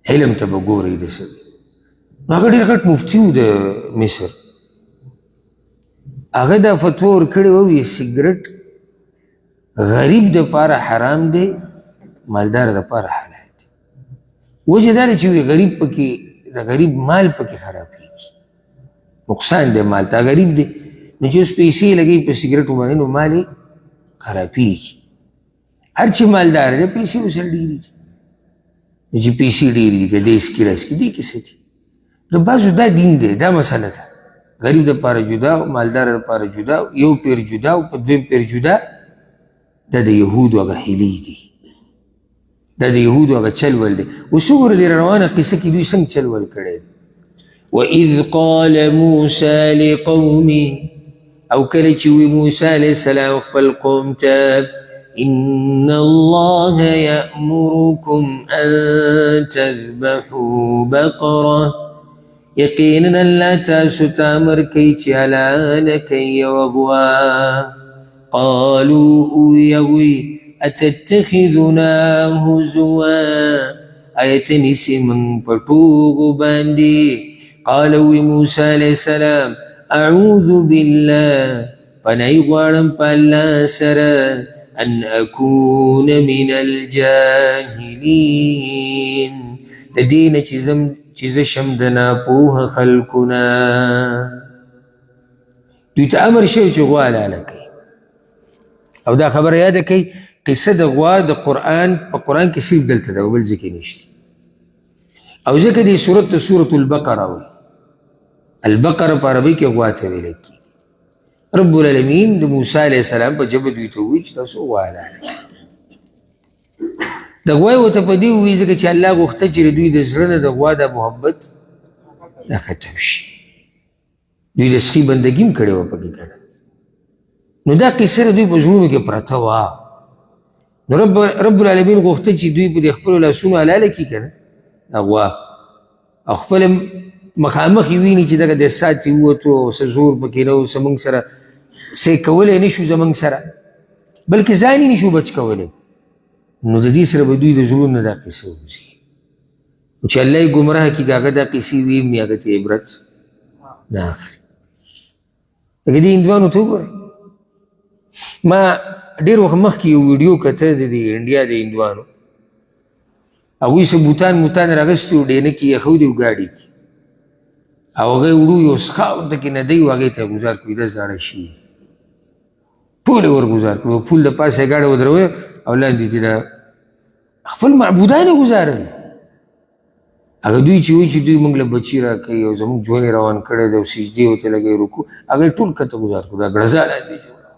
علم ته به ګورئ د صاحب نو هغه ډېر غټ مفتي و د مصر هغه دا فتوا ورکړې وه وی سګرټ غریب دپاره حرام دی مالدار دپاره حلال دی. وجه دا دی چې وی غریب پکې د غریب مال پکې خرابېږي، نقصان دی مال ته. غریب دی نو چې اوس پیسې لګوي په سګرټو باندې نو مال یې خرابېږي. هر چې مالدار دی پیسې ورسره ډېرې دي، نو چې پیسې ډېرې دي که دیس کې رس کې دې کې څه دي. نو بعضو دا دین دی، دا مسله ده. غریب دپاره جدا او مالدار دپاره جدا، یو پیر جدا او په دویم پیر جدا. دا د یهودو هغه هیلې دي، دا د یهودو هغه چل ول دی. اوس وګوره دې روانه قصه کې دوی څنګه چل ول کړی دی. وَإِذْ قَالَ مُوسَى لِقَوْمِهِ او کله چې وی موسی علیه السلام خپل قوم ته إِنَّ اللَّهَ يَأْمُرُكُمْ أَن تَذْبَحُوا بَقَرَةً یقینا الله تاسو ته امر کوي چې حلاله کړئ یوه غوا. قالوا اویغوی اتتخذنا هزوا آیا ته نیسې موږ په ټوغو باندې. قال وی موسی علیه السلام اعوذ بالله پناه غواړم په الله سره ان اکون من الجاهلین د دې نه چې زه شم د ناپوهه خلکو نه. دوی ته امر شوی چې غوا حلاله کړئ. او دا خبره یاده کوي قصه د غوا د قرآن په قرآن کې صرف دلته ده او بل ځای کې نشته. او ځکه دې صورت ته سورة البقره وایي. البقره په عربۍ کې غوا ته ویلی کېږي. رب العالمین د موسی علیه السلام په ژبه دوی ته ووایي چې تاسو غوا حلاله کړئ. د غوا یې ورته په دې ووایي ځکه چې الله غوښته چې دوی د زړه نه د غوا دا محبت دا ختم شي. دوی د سخي بندګي هم کړې وه پکې که نه. نو دا قصه دوی په زړونو کې پرته وه. نو رب العالمین غوښته چې دوی په دې خپلو لاسونو حلاله کړي که نه دا غوا، او خپله مخامخ یې ویني چې دغه د سات یې ووتو او څه زور پکې نه و، څه موږ سره څه کولی نه شو زموږ سره، بلکې ځان یې نه شو بچ کولی. نو د دې سره به دوی د زړونو نه دا قصه ووځي. چې الله یې ګمراه کړي که هغه دا قصې ویم یا هغه ته عبرت نه اخلي. لکه دې هندوانو ته وګورئ. ما ډېر وخت مخکې یو ویډیو کته د انډیا د هندوانو. هغوی څه بوتان راغستي وو ډینه کې ایښودي وو ګاډي کې، او هغه یې وړو یو څښاک ته کې ندی و هغې ته یې ګزار کړو. دا زاړه شوي پول یې ورګزار کړو. پول د پاسه یې ګاډه ودروي او لاندې چې دا خپل معبودان یې ګزارل. هغه دوی چې وایي چې دوی موږ له بچي راکوي او زموږ ژوند یې روان کړی دی او سجدې ورته لګوي رکوع، هغه یې ټول کته ګزار کړو. دا ګړزاله دی جوړه.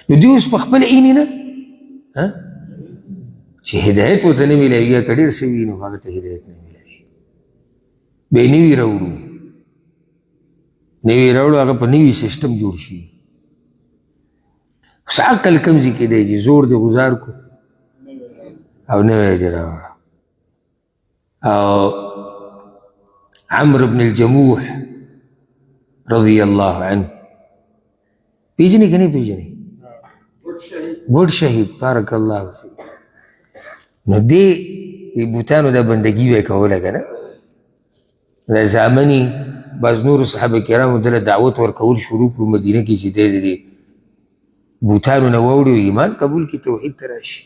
نو دوی اوس په خپله اینې نه چې هدایت ورته نه میلاوي یا که ډېر څه وي نو هغه ته هدایت نه میلاوي. بیا یې نوي راوړو، هغه په نوي سیسټم جوړ شي. اوس عقل کوم ځای کې دی چې زور دې ګزار کړو او نوی دې راوړه. او عمرو بن الجموح رضی الله عنه پیژنې که نه پیژنې؟ ګوډ شهید بارک الله فیک. نو دې بوتانو دا بندګي به یې کوله که نه. د زامنې بعض نورو صحابه کرامو دله دعوت ورکول شروع کړو مدینه کې چې دی د بوتانو نه واوړي او ایمان قبول کړي، توحید ته راشي.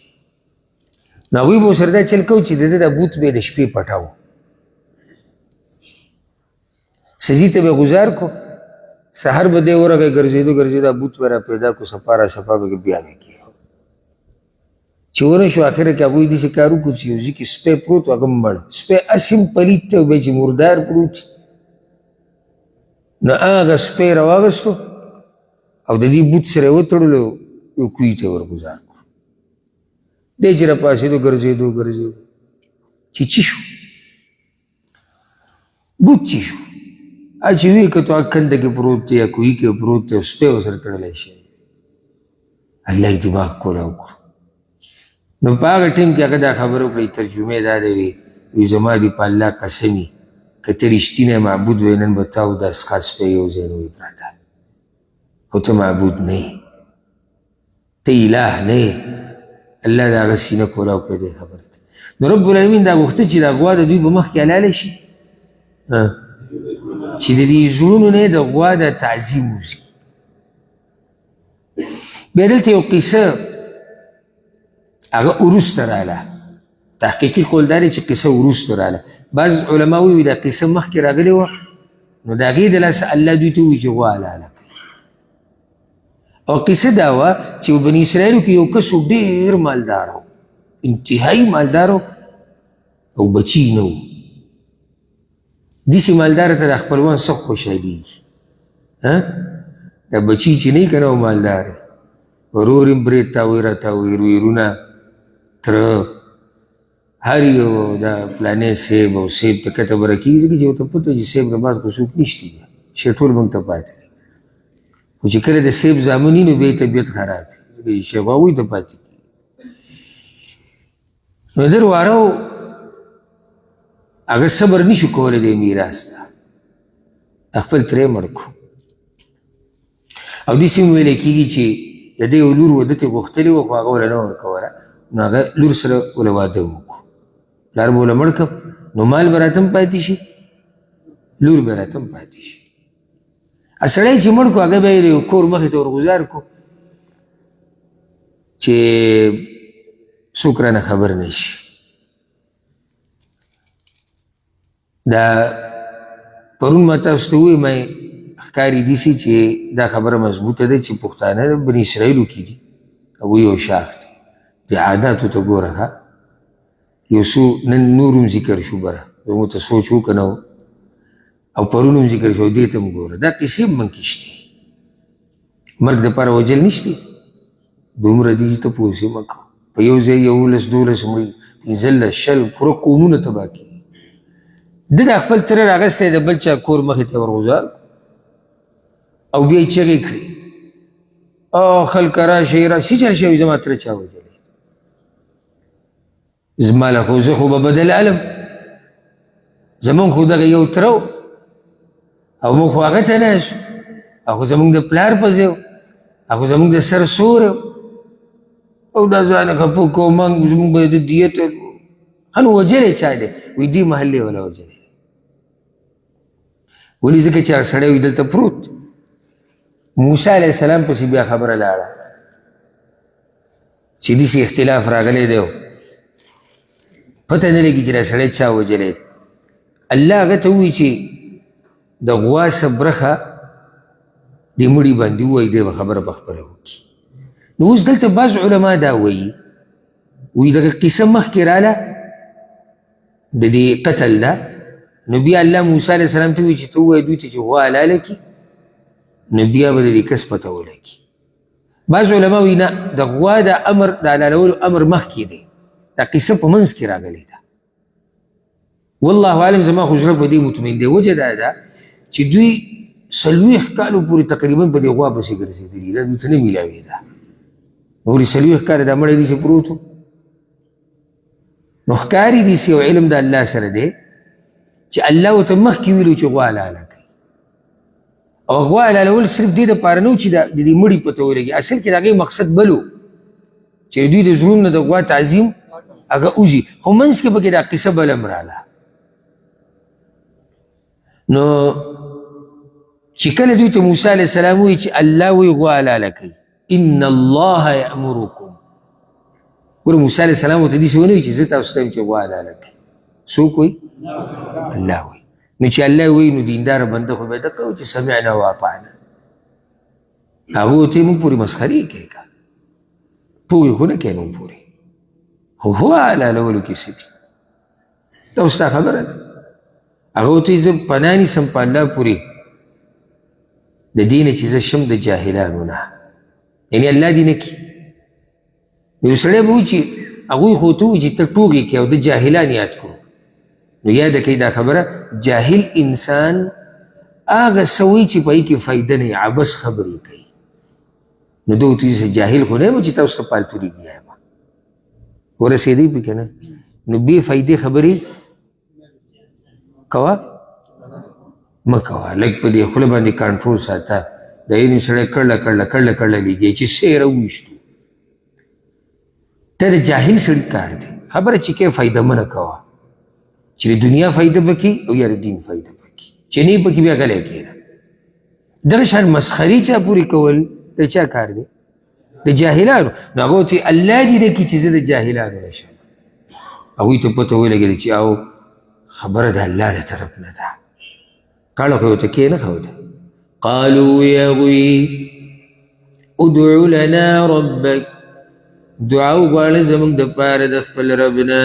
نو هغوی به ورسره دا چل کوو چې د ده دا بوت به یې د شپې پټاو، سجدې ته به یې ګزار کړو. سحر به دی ورغی ګرځېدو بوت به را پیدا کړو، صفا به بیا به کېږو. چې ونه شو اخره کې هغوی داسې کار وکړو چې یو ځای کې سپی پروت و هغه مړ، سپی اسیم پلیت ته بیا چې مردار پروت، نو هغه سپی راواغستو او د دې بوت سره یې وتړلو یو کوهي ته یې ورګزار کړو. دی چې راپاڅېدو ګرځېدو چې چی شو بوت چی شو. چې ویې کتو هغه کنده کې پروت دی یا کوهي کې پروت دی او سپی ورسره تړلی شي. الله یې دماغ کولاو کړو. نو په هغه ټیم کې هغه دا خبره وکړه، ترجمې دا دی وی زما دې په الله قسمي که ته رښتینی معبود وی نن به تا او دا سخا سپی یو ځای نه وي پراته، خو ته معبود نه یې، ته اله نه یې. الله د هغه سینه کولاو کړه دې خبرې ته. نو رب العالمین دا غوښته چې دا غوا د دوی په مخ کې حلاله شي، چې د دې زړونو نه د غوا د تعظیم وشي. بیا دلته یو قصه هغه وروسته راله، تحقیقي قول دا دی چې قصه وروسته راله. بعض علما وایي دا قصه مخکې راغلې وه، نو د هغې د لاسه الله دوی ته ووایي چې غوا حلاله کوي. او قصه دا وه چې بني اسرائیلو کې یو کس ډېر مالدار و، انتهایي مالدار و او بچي نه و. داسې مالدار ته د خپلوان سخت خوشحالېږي. دا بچي چې نه وي که نه و مالدار ورور یې برید تاوی راتاوی، ویرونه، تره، هر یو دا پلانې صیب او صیب ته کته بره کېږي ځکه چې ورته پته چې صیب نه بعد خو څوک نشته بیا، شی ټول موږ ته پاتې دي. خو چې کله د صیب زامن وي نو بیا یې طبیعت خراب وي، ځکه شیخ هغوی ته پاتې کېږي. نو در واره و هغه صبر نشو کولی دی میراث ته، خپل ترې مړ کړو. او داسې هم ویلی کېږي چې د ده یو لور واده ته غوښتلې وه خو هغه وله نه ورکوله، نو هغه لور سره وله واده وکړو. پلار به وله مړ کړم نو مال به راته هم پاتې شي، لور به راته هم پاتې شي. سړی چې مړ کړو هغه به یې د یو کور مخې ته ورګزار کړو چې څوک رانه خبر نه شي. دا پرون ما تاسو ته ووایي ما ښکاري داسې چې دا خبره مضبوطه ده چې پښتانه بني اسرائیلو کې دي او یو شاخ دی. د عاداتو ته ګوره ښه، یو څو نن نور هم ذکر شو بره، زموږ ته سوچ وکړه نه او پرون هم ذکر شو، دې ته هم ګوره. دا قصې هم من کې شته، مرګ دپاره وجل نشته، دومره دي چې ته پوه شې مه کوه. په یو ځای 11 12 مړي 15 شل پوره قومونه تباه کړي. ده د خپل تره راغستی د بل چا کور مخې ته ورغوزار او بیا یې چغې کړي او خلکه راشئ راشئ، چل شوي زما تره چا وجلی، زما له خو زه خو به بدل علم، زمونږ خو دغه یو تره و او موږ خو هغه ته نه شو، هغه زمونږ د پلار په ځای و، هغه زمونږ د سر سوری و او دا ځوانه خفه کوو زمونږ به د دیت نو وجلی چا دی؟ وایي دې محلې وله وجلی. ولې؟ ځکه چې هغه سړی وي دلته پروت. موسی علیه السلام پسې بیا خبره لاړه چې داسې اختلاف راغلی دی، پته نه لګي چې دا سړی چا وجلی دی. الله هغه ته ووایي چې د غوا څه برخه دې مړي باندې ووایي، دی به خبره پخپله وکړي. نو اوس دلته بعض علما دا وایي دغه قصه مخکې راله د دې قتل ده، نو بیا الله موسی علیه السلام ته وایي چې ته ووایه دوی ته چې غوا حلاله کړي، نو بیا به د دې کس پته ولګي. بعض علما وایي نه، د غوا د امر د حلالولو امر مخکې دی، دا قصه په منځ کې راغلې ده. والله اعلم، زما خو زړه په دې مطمئن دی. وجه دا ده چې دوی 40 کالو پورې تقریبا په دې غوا پسې ګرځېدلي، دا دوی ته نه میلاوېده. نو ولې 40 کاله دا مړی داسې پروت و؟ نو ښکاري داسې یو علم د الله سره دی چې الله ورته مخکې ویلو چې غوا حلاله کوي. او غوا حلالول صرف دې دپاره نه و چې د دې مړي پته ولګي، اصل کې د هغې مقصد بل و چې دوی د زړونو نه د غوا تعظیم هغه وځي، خو منځ کې پکې دا قصه بله هم راله. نو چې کله دوی ته موسی علیه السلام وایي چې الله وایي غوا حلاله کوي، ان الله یأمرکم. ګوره موسی علیه السلام ورته داسې ونه وایي چې زه تاسو ته یم چې غوا حلاله کوي. څوک وایي؟ الله وایي. نو چې الله وایي نو دینداره بنده خو به دقه وایي چې سمعنا واطعنا. هغو ته یې موږ پورې مسخرې کوي که پوهې خو نه کوي موږ پورې، خو غوا حلالولو کې څه دي؟ دا اوس ستا خبره ده. هغه ورته وایي زه پناه نیسم په الله پورې د دې نه چې زه شم د جاهلانو نه، یعنې الله دې نه کړي. یو سړی به وایي چې هغوی خو ته وایي چې ته ټوغې کوې او د جاهلان یاد کړو، نو یاده کوي دا خبره، جاهل انسان هغه څه وایي چې په هغې کې فایده نه وي، عبث خبرې کوي. نو ده ورته وایي جاهل خو نه یم چې تاسو ته پالتو ریږي یم، ورسېدی پکې نه. نو بې فایدې خبرې کوه مه کوه، لږ په دې خوله باندې کنټرول ساته. د یو سړی کړله لیږي چې څه یې راوویشتو، ته د جاهل سړي کار دی. خبره چې کې فایده منه کوه، چې د دنیا فایده پکې او یا د دین فایده پکې، چې نه پکې بیا غلی کېنه. دغه شان مسخري چا پورې کول د چا کار دی؟ د جاهلانو. نو هغه ورته الله دې رکړي چې زه د جاهلانو نه شم. هغوی ته پته ولګېده چې او خبره د الله د طرف نه ده. کاڼه خو یې ورته کېنښوده. قالوا یا هغوی ادعو لنا ربک، دعا وغواړه زموږ دپاره د خپل رب نه،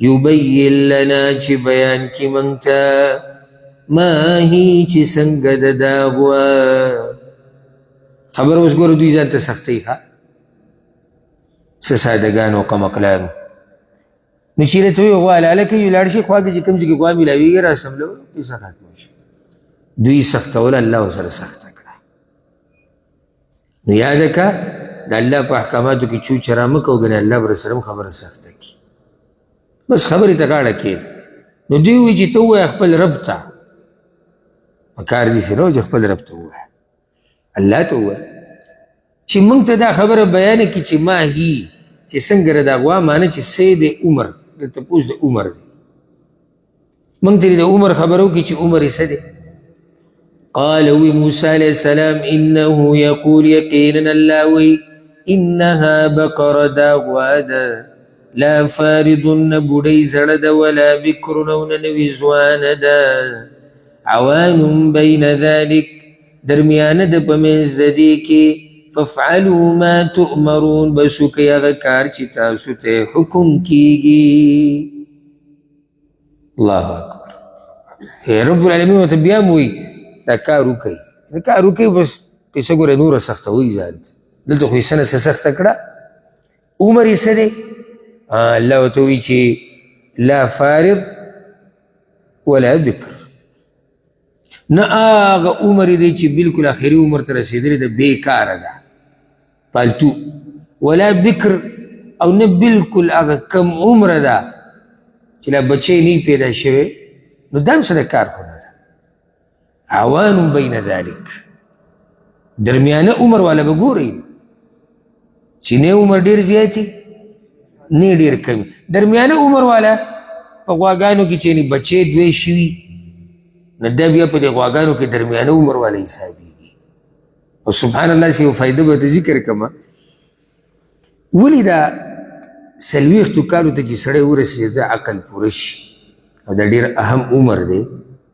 یبین لنا چې بیان کړي موږ ته، ما هي چې څنګه د دا غوا. خبره اوس ګوره دوی ځان ته سختوي ښه څه سادهګان او قمقلانو. نو چې راته وایي غوا لاله کوي لاړ شي خوا کې چې کوم ځای کې غوا میلاویږي را سملو کیسه ختمه شي. دوی سختول الله ورسره سخته کړه. نو یاده که د الله په احکاماتو کې چو چرا مه کوو ګنې الله به رسره هم خبره سخته کړي. بس خبرې ته غاړه کېږي. نو دوی وایي چې ته ووایه خپل رب ته، کار داسې نه و چې خپل رب ته ووایه، الله ته ووایه چې موږ ته دا خبره بیانه کړي چې ما هي چې څنګه د غوا معنی چې څه د عمر دلته پوس د عمر دی. موږ ته د عمر خبره وکړي چې عمر یې څه دی. قال وی موسی علیه السلام انه یقول یقینا الله وی انها بقره دا غوا ده لا فارض نه بوډۍ زړه ده ولا بکر او نه نوي ځوانه ده عوان بین ذلک درمیانه ده په منځ د دې کې فافعلوا ما تؤمرون بس وکئ هغه کار چې تاسو ته حکم کیږي. الله اکبر. رب العالمین ورته بیا هم وایي دا کار وکئ. دا کار وکئ بس پیسه ګوره نوره سختوئ ځان دلته خو یې څه نه څه سخته کړه. عمر یې څه دی؟ الله ورته وایي چې لا فارض ولا بکر، نه هغه عمر دی چې بلکل آخري عمر ته رسېدلی ده بېکاره ده پالتو، ولا بکر او نه بلکل هغه کم عمره ده چې لا بچی نه پیدا شوی، نو دا هم څه د کار خو نه ده. عوان بین ذلک درمیانه عمر والا به ګورئ چې نه عمر ډېر زیاتي نه ډېر کمی، درمیانه عمر والا په غواګانو کې چې بچی دوی شوي نو دا بیا په دې غواګانو کې درمیانه عمر والا حسابېږي. او سبحان الله چې یو فایده به ته ذکر کړمه، ولې دا څلوېښتو کالو ته چې سړی ورسېده عقل پوره شي او دا ډېر اهم عمر دی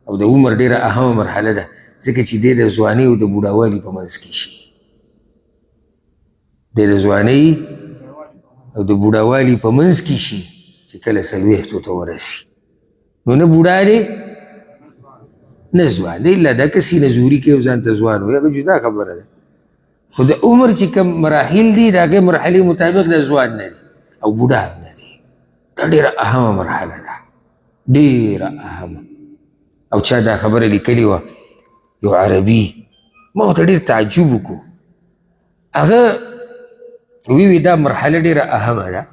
او د عمر ډېره اهمه مرحله ده ځکه چې دی د ځوانۍ او د بوډاوالي په منځ کې شي. دی د ځوانۍ او د بوډاوالي په منځ کې شي چې کله څلوېښتو ته ورسي نو نه بوډا دی نه ځوان دی، الا دا که سینه زوري کوي او ځان ته ځوان وي هغه جدا خبره ده. خو د عمر چې کوم مراحل دي د هغې مرحلې مطابق د ځوان نه دي او بوډا هم نه دي. دا ډېره اهمه مرحله ده، ډېره اهمه. او چا دا خبره لیکلې وه یو عربي، ما ورته ډېر تعجب وکړو. هغه وی دا مرحله ډېره اهمه ده،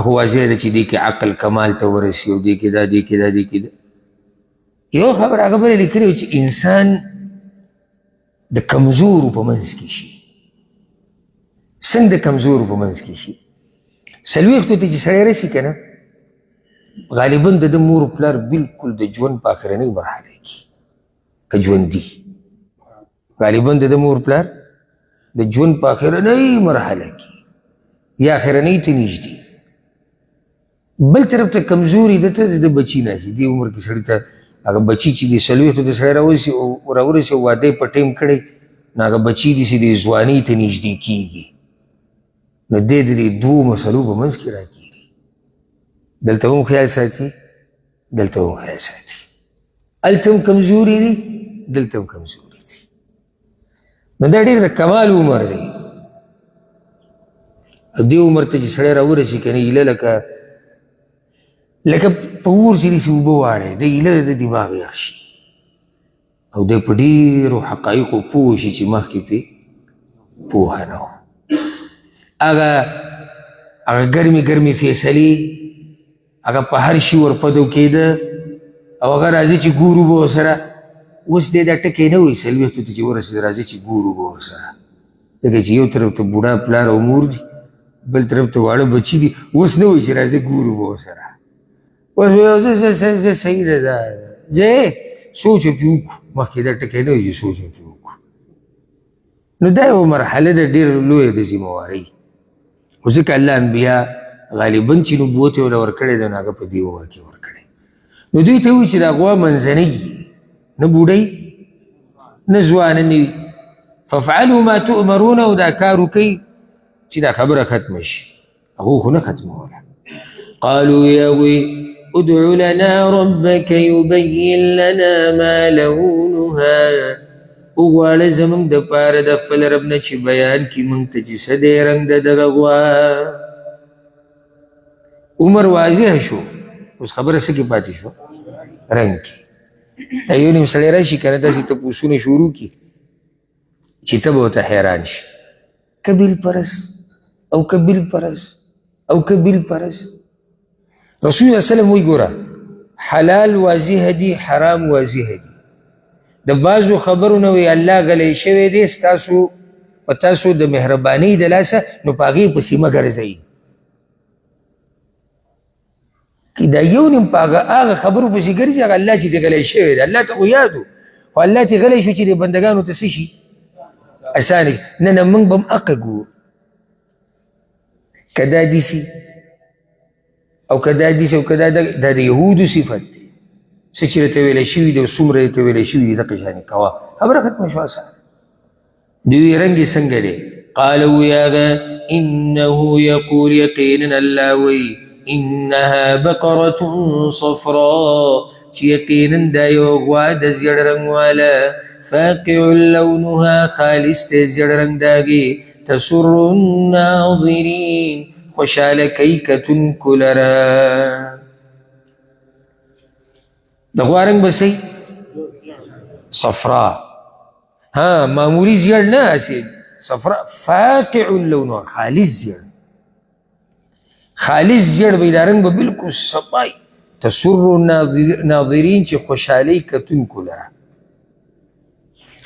خو واضح ده چې دې کې عقل کمال ته ورسي او دې کې دا دې کې دا دې کې دا. یو خبر هغه بله لیکلې وه چې انسان د کمزورو په منځ کې شي. څنګه د کمزورو په منځ کې شي؟ څلوېښتو ته چې سړی رسي که نه غالبا د ده مور پلار بلکل د ژوند په اخرنۍ مرحله کې که ژوندي غالبا د ده مور پلار د ژوند په اخرنۍ مرحله کې یا اخرنۍ ته نږدې. بل طرف ته کمزوري ده ته د بچي ناسي دې عمر کې سړي ته هغه بچي چې د څلوېښتو ته سړی راورسي او واده یې په ټیم کړی نو هغه بچي داسې د ځوانۍ ته نږدې کېږي نو دی د دې دوو مسلو په منځ کې راګیري. دلته هم خیال ساتي دلته هم خیال ساتي، هلته هم کمزوري دي دلته هم کمزوري دي. نو دا ډېر د کمال عمر دی. دې عمر ته چې سړی راورسي که نه ایله لکه په اور چې داسې اوبه واړی د ایله د دماغ یخ شي او دی په ډېرو حقایقو پوه شي چې مخکې پرې پوهه نه وه. هغه ګرمې ګرمې فیصلې هغه په هر شي ورپدو کېده او هغه راځي چې ګورو به ورسره. اوس دی دا ټکی نه وایي څلوېښتو ته چې ورسېد راځي چې ګورو به ورسره، ځکه چې یو طرف ته بوډا پلار او مور دي بل طرف ته واړه بچي دي. اوس نه وایي چې راځي ګورو به ورسره. زه صحیح ده زه سوچ پې وکړو، مخکې دا ټکی نه وایي چې سوچ پې وکړو. نو دا یو مرحله د ډېر لویه د ذموارۍ خو ځکه الله انبیا غالبا چې نبوت یې ورله ورکړی دی نو هغه په دې عمر کې ورکړی نو دوی ته وایي چې دا غوا منځنۍ نه بوډۍ نه ځوانه نه وي فافعلوا ما تؤمرون او دا کار وکوئ چې دا خبره ختمه شي هغو خو نه ختموله قالوا يا وي ادع لنا ربك يبين لنا ما لونها وغواړه زموږ دپاره د خپل رب نه چې بیان کړي موږ ته چې څه دی رنګ د دغه غوا عمر واضح شو اوس خبره څه کې پاتې شو رنګ کې دا یو نیم سړی راشي که نه داسې تپوسونه شروع کړي چې ته به ورته حیران شي کبیل پرس او کبیل پرس او کبیل پرس رسول الله وسلم وی ګوره حلال واضح دي حرام واضح دي د بعضو خبرونه وی الله غلی شوی دی ستاسو په تاسو د مهربانۍ د لاسه نو په هغې پسې مه ګرځئ که دا یو نیم په هغه خبرو پسې ګرځي هغه الله چې دی غلی شوی دی الله ته خو یاد و خو الله چې غلی شو چې د بندګانو ته څه شي اسانه نه نه موږ به هم حقه ګورو که دا دیسي او که دا دیسي او که دا د یهودو صفت دی څه چې راته ویلی شوي دي او څومره راته ویلی شوي دي دقې شانې کوه خبره ختمه شوه اسانه دوی وی رنګ یې څنګه دی قال وی هغه انه یقول یقینا الله وی انها بقرة صفراء چې یقینا دا یو غوا د زیړ رنګ واله فاقع لونها خالص دی زیړ رنګ د هغې تسر الناظرین خوشحاله کوي کتونکو لره د غوا رنګ به صحیح صفرا ها معمولی زیړ نه هسې صفرا فاقع لونها خالص زیړ خالص زیړ به دا رنګ به بلکل صفای تسر الناظرین چې خوشحالۍ کتونکو لره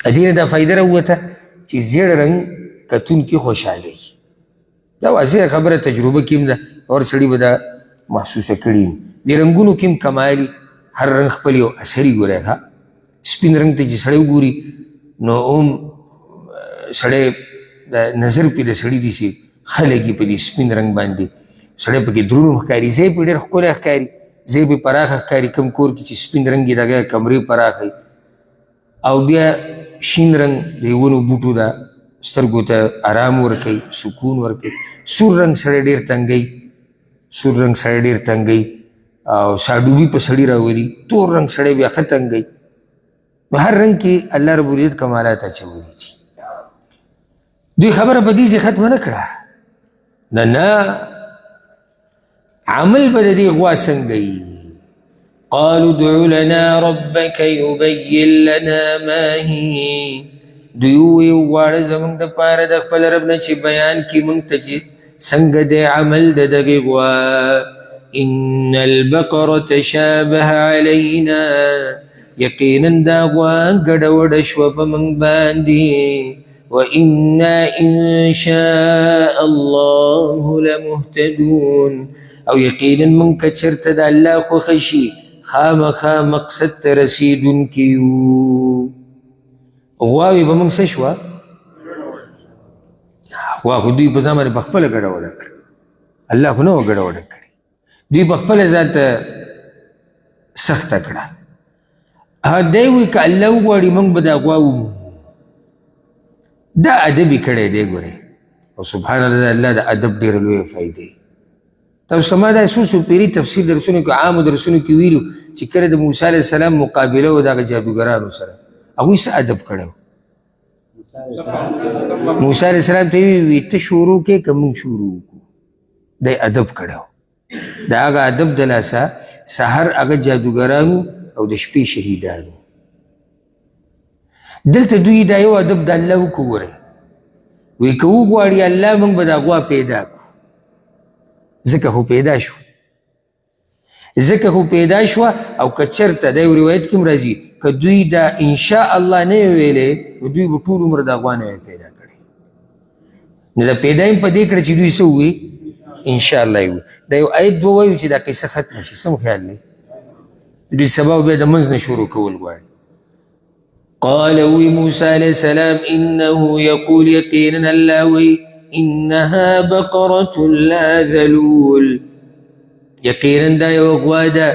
ادې نه دا فایده راووته چې زیړ رنګ کتونکي خوشحالۍ دا واضحه خبره تجربه کې هم ده اور سړي به دا محسوسه کړي دې رنګونو کې هم کمالي هر رنګ خپل یو اثر یې ګورئ ښه سپین رنګ ته چې سړی وګوري نو هم سړی د نظر پې د سړي داسې ښه لګي په دې سپین رنګ باندې سړی پکې دروند ښکاري ځای پې ډېر ښکلی ښکاري ځای پې پراخه ښکاري کوم کور کې چې سپین رنګ یې دغه کمرې پراخه او بیا شین رنګ د ونو بوټو ده سترګو ته آرام ورکوي سکون ورکوي سور رنګ سړی ډېر تنګوي سور رنګ سړی ډېر تنګوي او ساډوبي په سړي راولي تور رنګ سړی بیا ښه تنګوي نو هر رنګ کې الله رب العزت کمالات اچولي دي دوی خبره په دې ختمه نه کړه نه نه عمل به د دې غوا څنګه وي قالوا ادع لنا ربك يبين لنا ما هي دوی ووی وغواړه زموږ دپاره د خپل رب نه چې بیان کړي موږ ته چې څنګه دی عمل د دغې غوا ان البقره تشابه علينا یقینا دا غوا ګډه وډه شوه په موږ باندې وإنا إن شاء الله لمهتدون او یقینا من کچرته د الله خوښه شي خامخا مقصد ته رسیدونکي یو غواوې به موږ څه شوه غوا خو دوی په ځان باندې په خپله ګډه وډه کړه الله خو نه وه ګډه وډه کړې دوی په خپله ځان ته سخته کړه دی وایي که الله وغواړي موږ به دا غوا ومومو دا ادب یې کړی دی ګورئ او سبحان الله الله د ادب ډېره لویه فایدې تاسو ته ما دا څو پیري تفسیر درسونو کې عامو درسونو کې ویلو چې کله د موسی علیه السلام مقابله و دغه جادوګرانو سره هغوی څه ادب کړی موسی علیه السلام ته یې وویل ته شروع کې که موږ شروع وکړو دی ادب کړی د هغه ادب د لاسه سحر هغه جادوګرانو او د شپې شهیدانو دلته دوی دا یو ادب د الله وکړو ګورئ وایي که وغواړي الله موږ به دا غوا پیدا کړو ځکه خو پیدا شو ځکه خو پیدا شوه او که چېرته دا یو روایت کې هم راځي که دوی دا انشاء الله نه وی ویلی نو دوی به ټول عمر دا غوا نه وی پیدا کړی نو دا پیدا یې په دې کړه چې دوی څه ووایي انشاء الله یې ووایي دا یو آیت به ووایو چې دا قصه ختمه شي سم خیال دی دوی سبا بیا د منځ نه شروع کول غواړي قال وی موسی علیہ السلام انه یقول یقینا الله وی انها بقرة لا ذلول یقینا دا یو غوا ده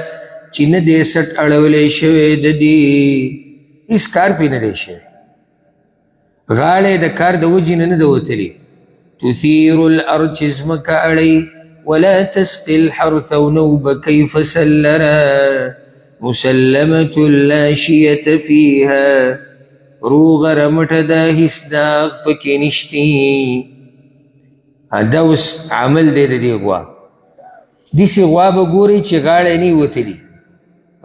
چې نه دې سټ اړولی شوی د دې هېڅ کار پې نه دی شوی غاړه د کار د وجې نه ده وتلې تثیر الارض چې ځمکه اړوي ولا تسقي الحرث او نه اوبه کوي فصل لره مسلمة لا شیة فیها روغه رمټه ده هېڅ داغ پکې نشتي دا اوس عمل دی د دې غوا داسې غوا به ګورئ چې غاړه یې نه وتلي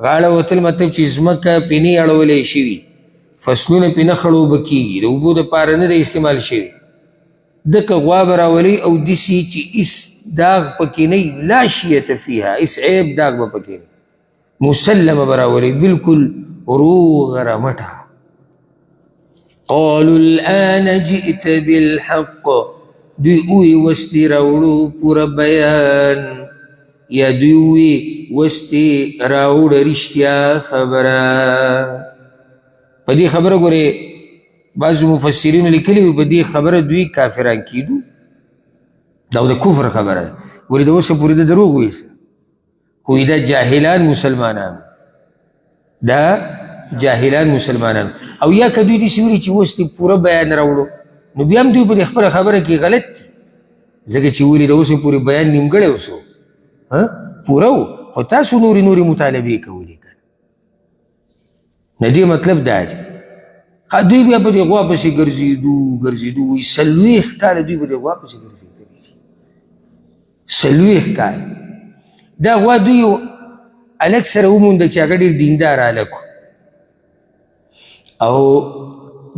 غاړه وتل مطلب چې ځمکه پې نه اړولی شوي فصلونه پې نه خړوبه کېږي د اوبو دپاره نه دی استعمال شوي دکه غوا به راولي او داسې چې هېڅ داغ پکې نه لا شیة فیها هېڅ عیب داغ به پکې نه مسلمه به راولي بلکل روغه رمټه قالوا الآن جئت بالحق دوی اوی وستی راوړو پوره بیان یا دوی اوی وستی راوړه رښتیا خبره په دې خبره ګورې بعضو مفسرینو لیکلي وي په دې خبره دوی کافران کیدو دا د کفر خبره ده ګورې د اوسه پورې د دروغ ویسه خو دا جاهلان مسلمانان دا جاهلان مسلمانان او یا که دوی داسې ویلي چې وستی پوره بیان راوړو نو بیا هم دوی په دې خپله خبره کې غلط دي ځکه چې ولې د اوسه پورې بیان نیمګړی اوسو پوره و خو تاسو نورې مطالبې کولې که نه دې مطلب دا دی دوی بیا په دې غوا پسې ګرځېدو وایي 40 کاله دوی په دې غوا پسې ګرځېدلي دي 40 کاله دا غوا دوی یو هلک سره ومونده چې هغه ډېر دیندار هلک او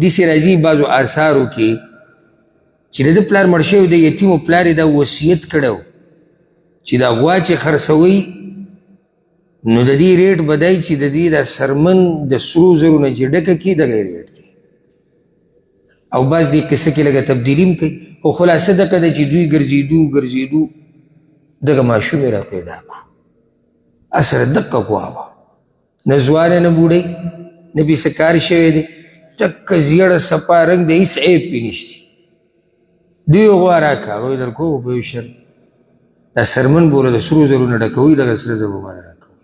داسې راځي بعضو آثارو کې چې د ده پلار مړ شوی د یتیمو پلار یې دا وصیت کړی چې دا غوا چې خرڅوئ نو د دې ریټ به دی چې د دې دا سرمن د سرو زرو نه چې ډکه کړي دغه ریټ دی او بعض دې قصه کې لږه تبدیلي هم کوي خو خلاصه دغه ده چې دوی ګرځېدو دغه ماشوم یې را پیدا کړو اصله دقه غوا وه نه ځوانه نه بوډۍ نه پې څه کار شوی دی ټکه زیړه صفا رنګ دی هېڅ عیب پې نشتي دوی غوا راکړه هغه یې درکوو په یو شرط دا سرمن بوله د سرو زرو نه ډکوئ دغه سره زر به باندې راکوئ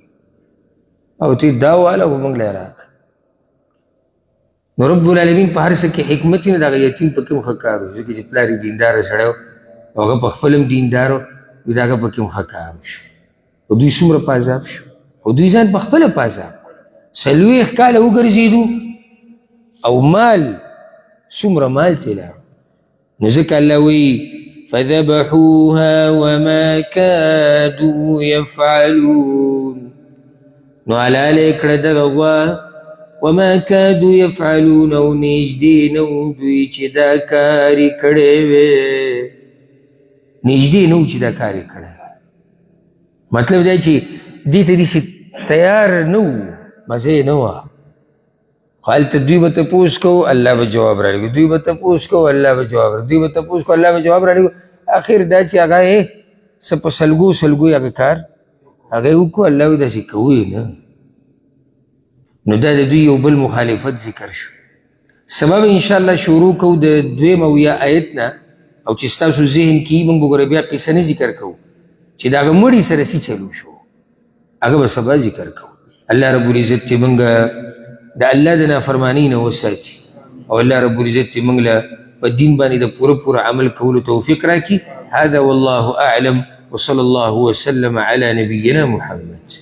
او تی دا واله به موږ له راکړه نو رب العالمین په هر څه کې حکمت یې نه د هغه یتیم په کې هم ښه کار و ځکه چې پلار یې دینداره سړی و او هغه په خپل هم دیندار و وي د هغه په کې هم ښه کار وشو خو دوی څومره پازاب شو خو دوی ځان په خپله پازاب 40 کاله وګرځېدو او مال څومره مال ترې لاړ نو ځکه الله وایي فذبحوها وما كادوا يفعلون نو حلاله یې کړه دغه غوا وما كادوا يفعلون او نږدې نه و دوی چې دا کار یې کړی وی نږدې نه و چې دا کار یې کړی مطلب دا چې دې ته داسې تیار نه و مزه یې نه وه خو هلته دوی به تپوس کوو الله به جواب رالېږي دوی به تپوس کوو الله به جواب رالېږي دوی به تپوس کوو الله به جواب رالېږي اخر دا چې هغه یې څه په سلګو هغه کار هغه یې وکړو الله وایي داسې کوو یې نه نو دا د دوی یو بل مخالفت ذکر شو سبب انشاءالله شروع کوو د 2 آیت نه او چې ستاسو ذهن کې موږ به ګوره بیا قصه نه ذکر کوو چې د هغه مړي سره څه چلو شو هغه به سبا ذکر کوو الله رب العزت چې موږ د الله د نافرمانۍ نه وساتي او الله رب العزت موږ له په دین باندې د پوره عمل کولو توفیق راکړي هذا والله اعلم وصلى الله وسلم على نبينا محمد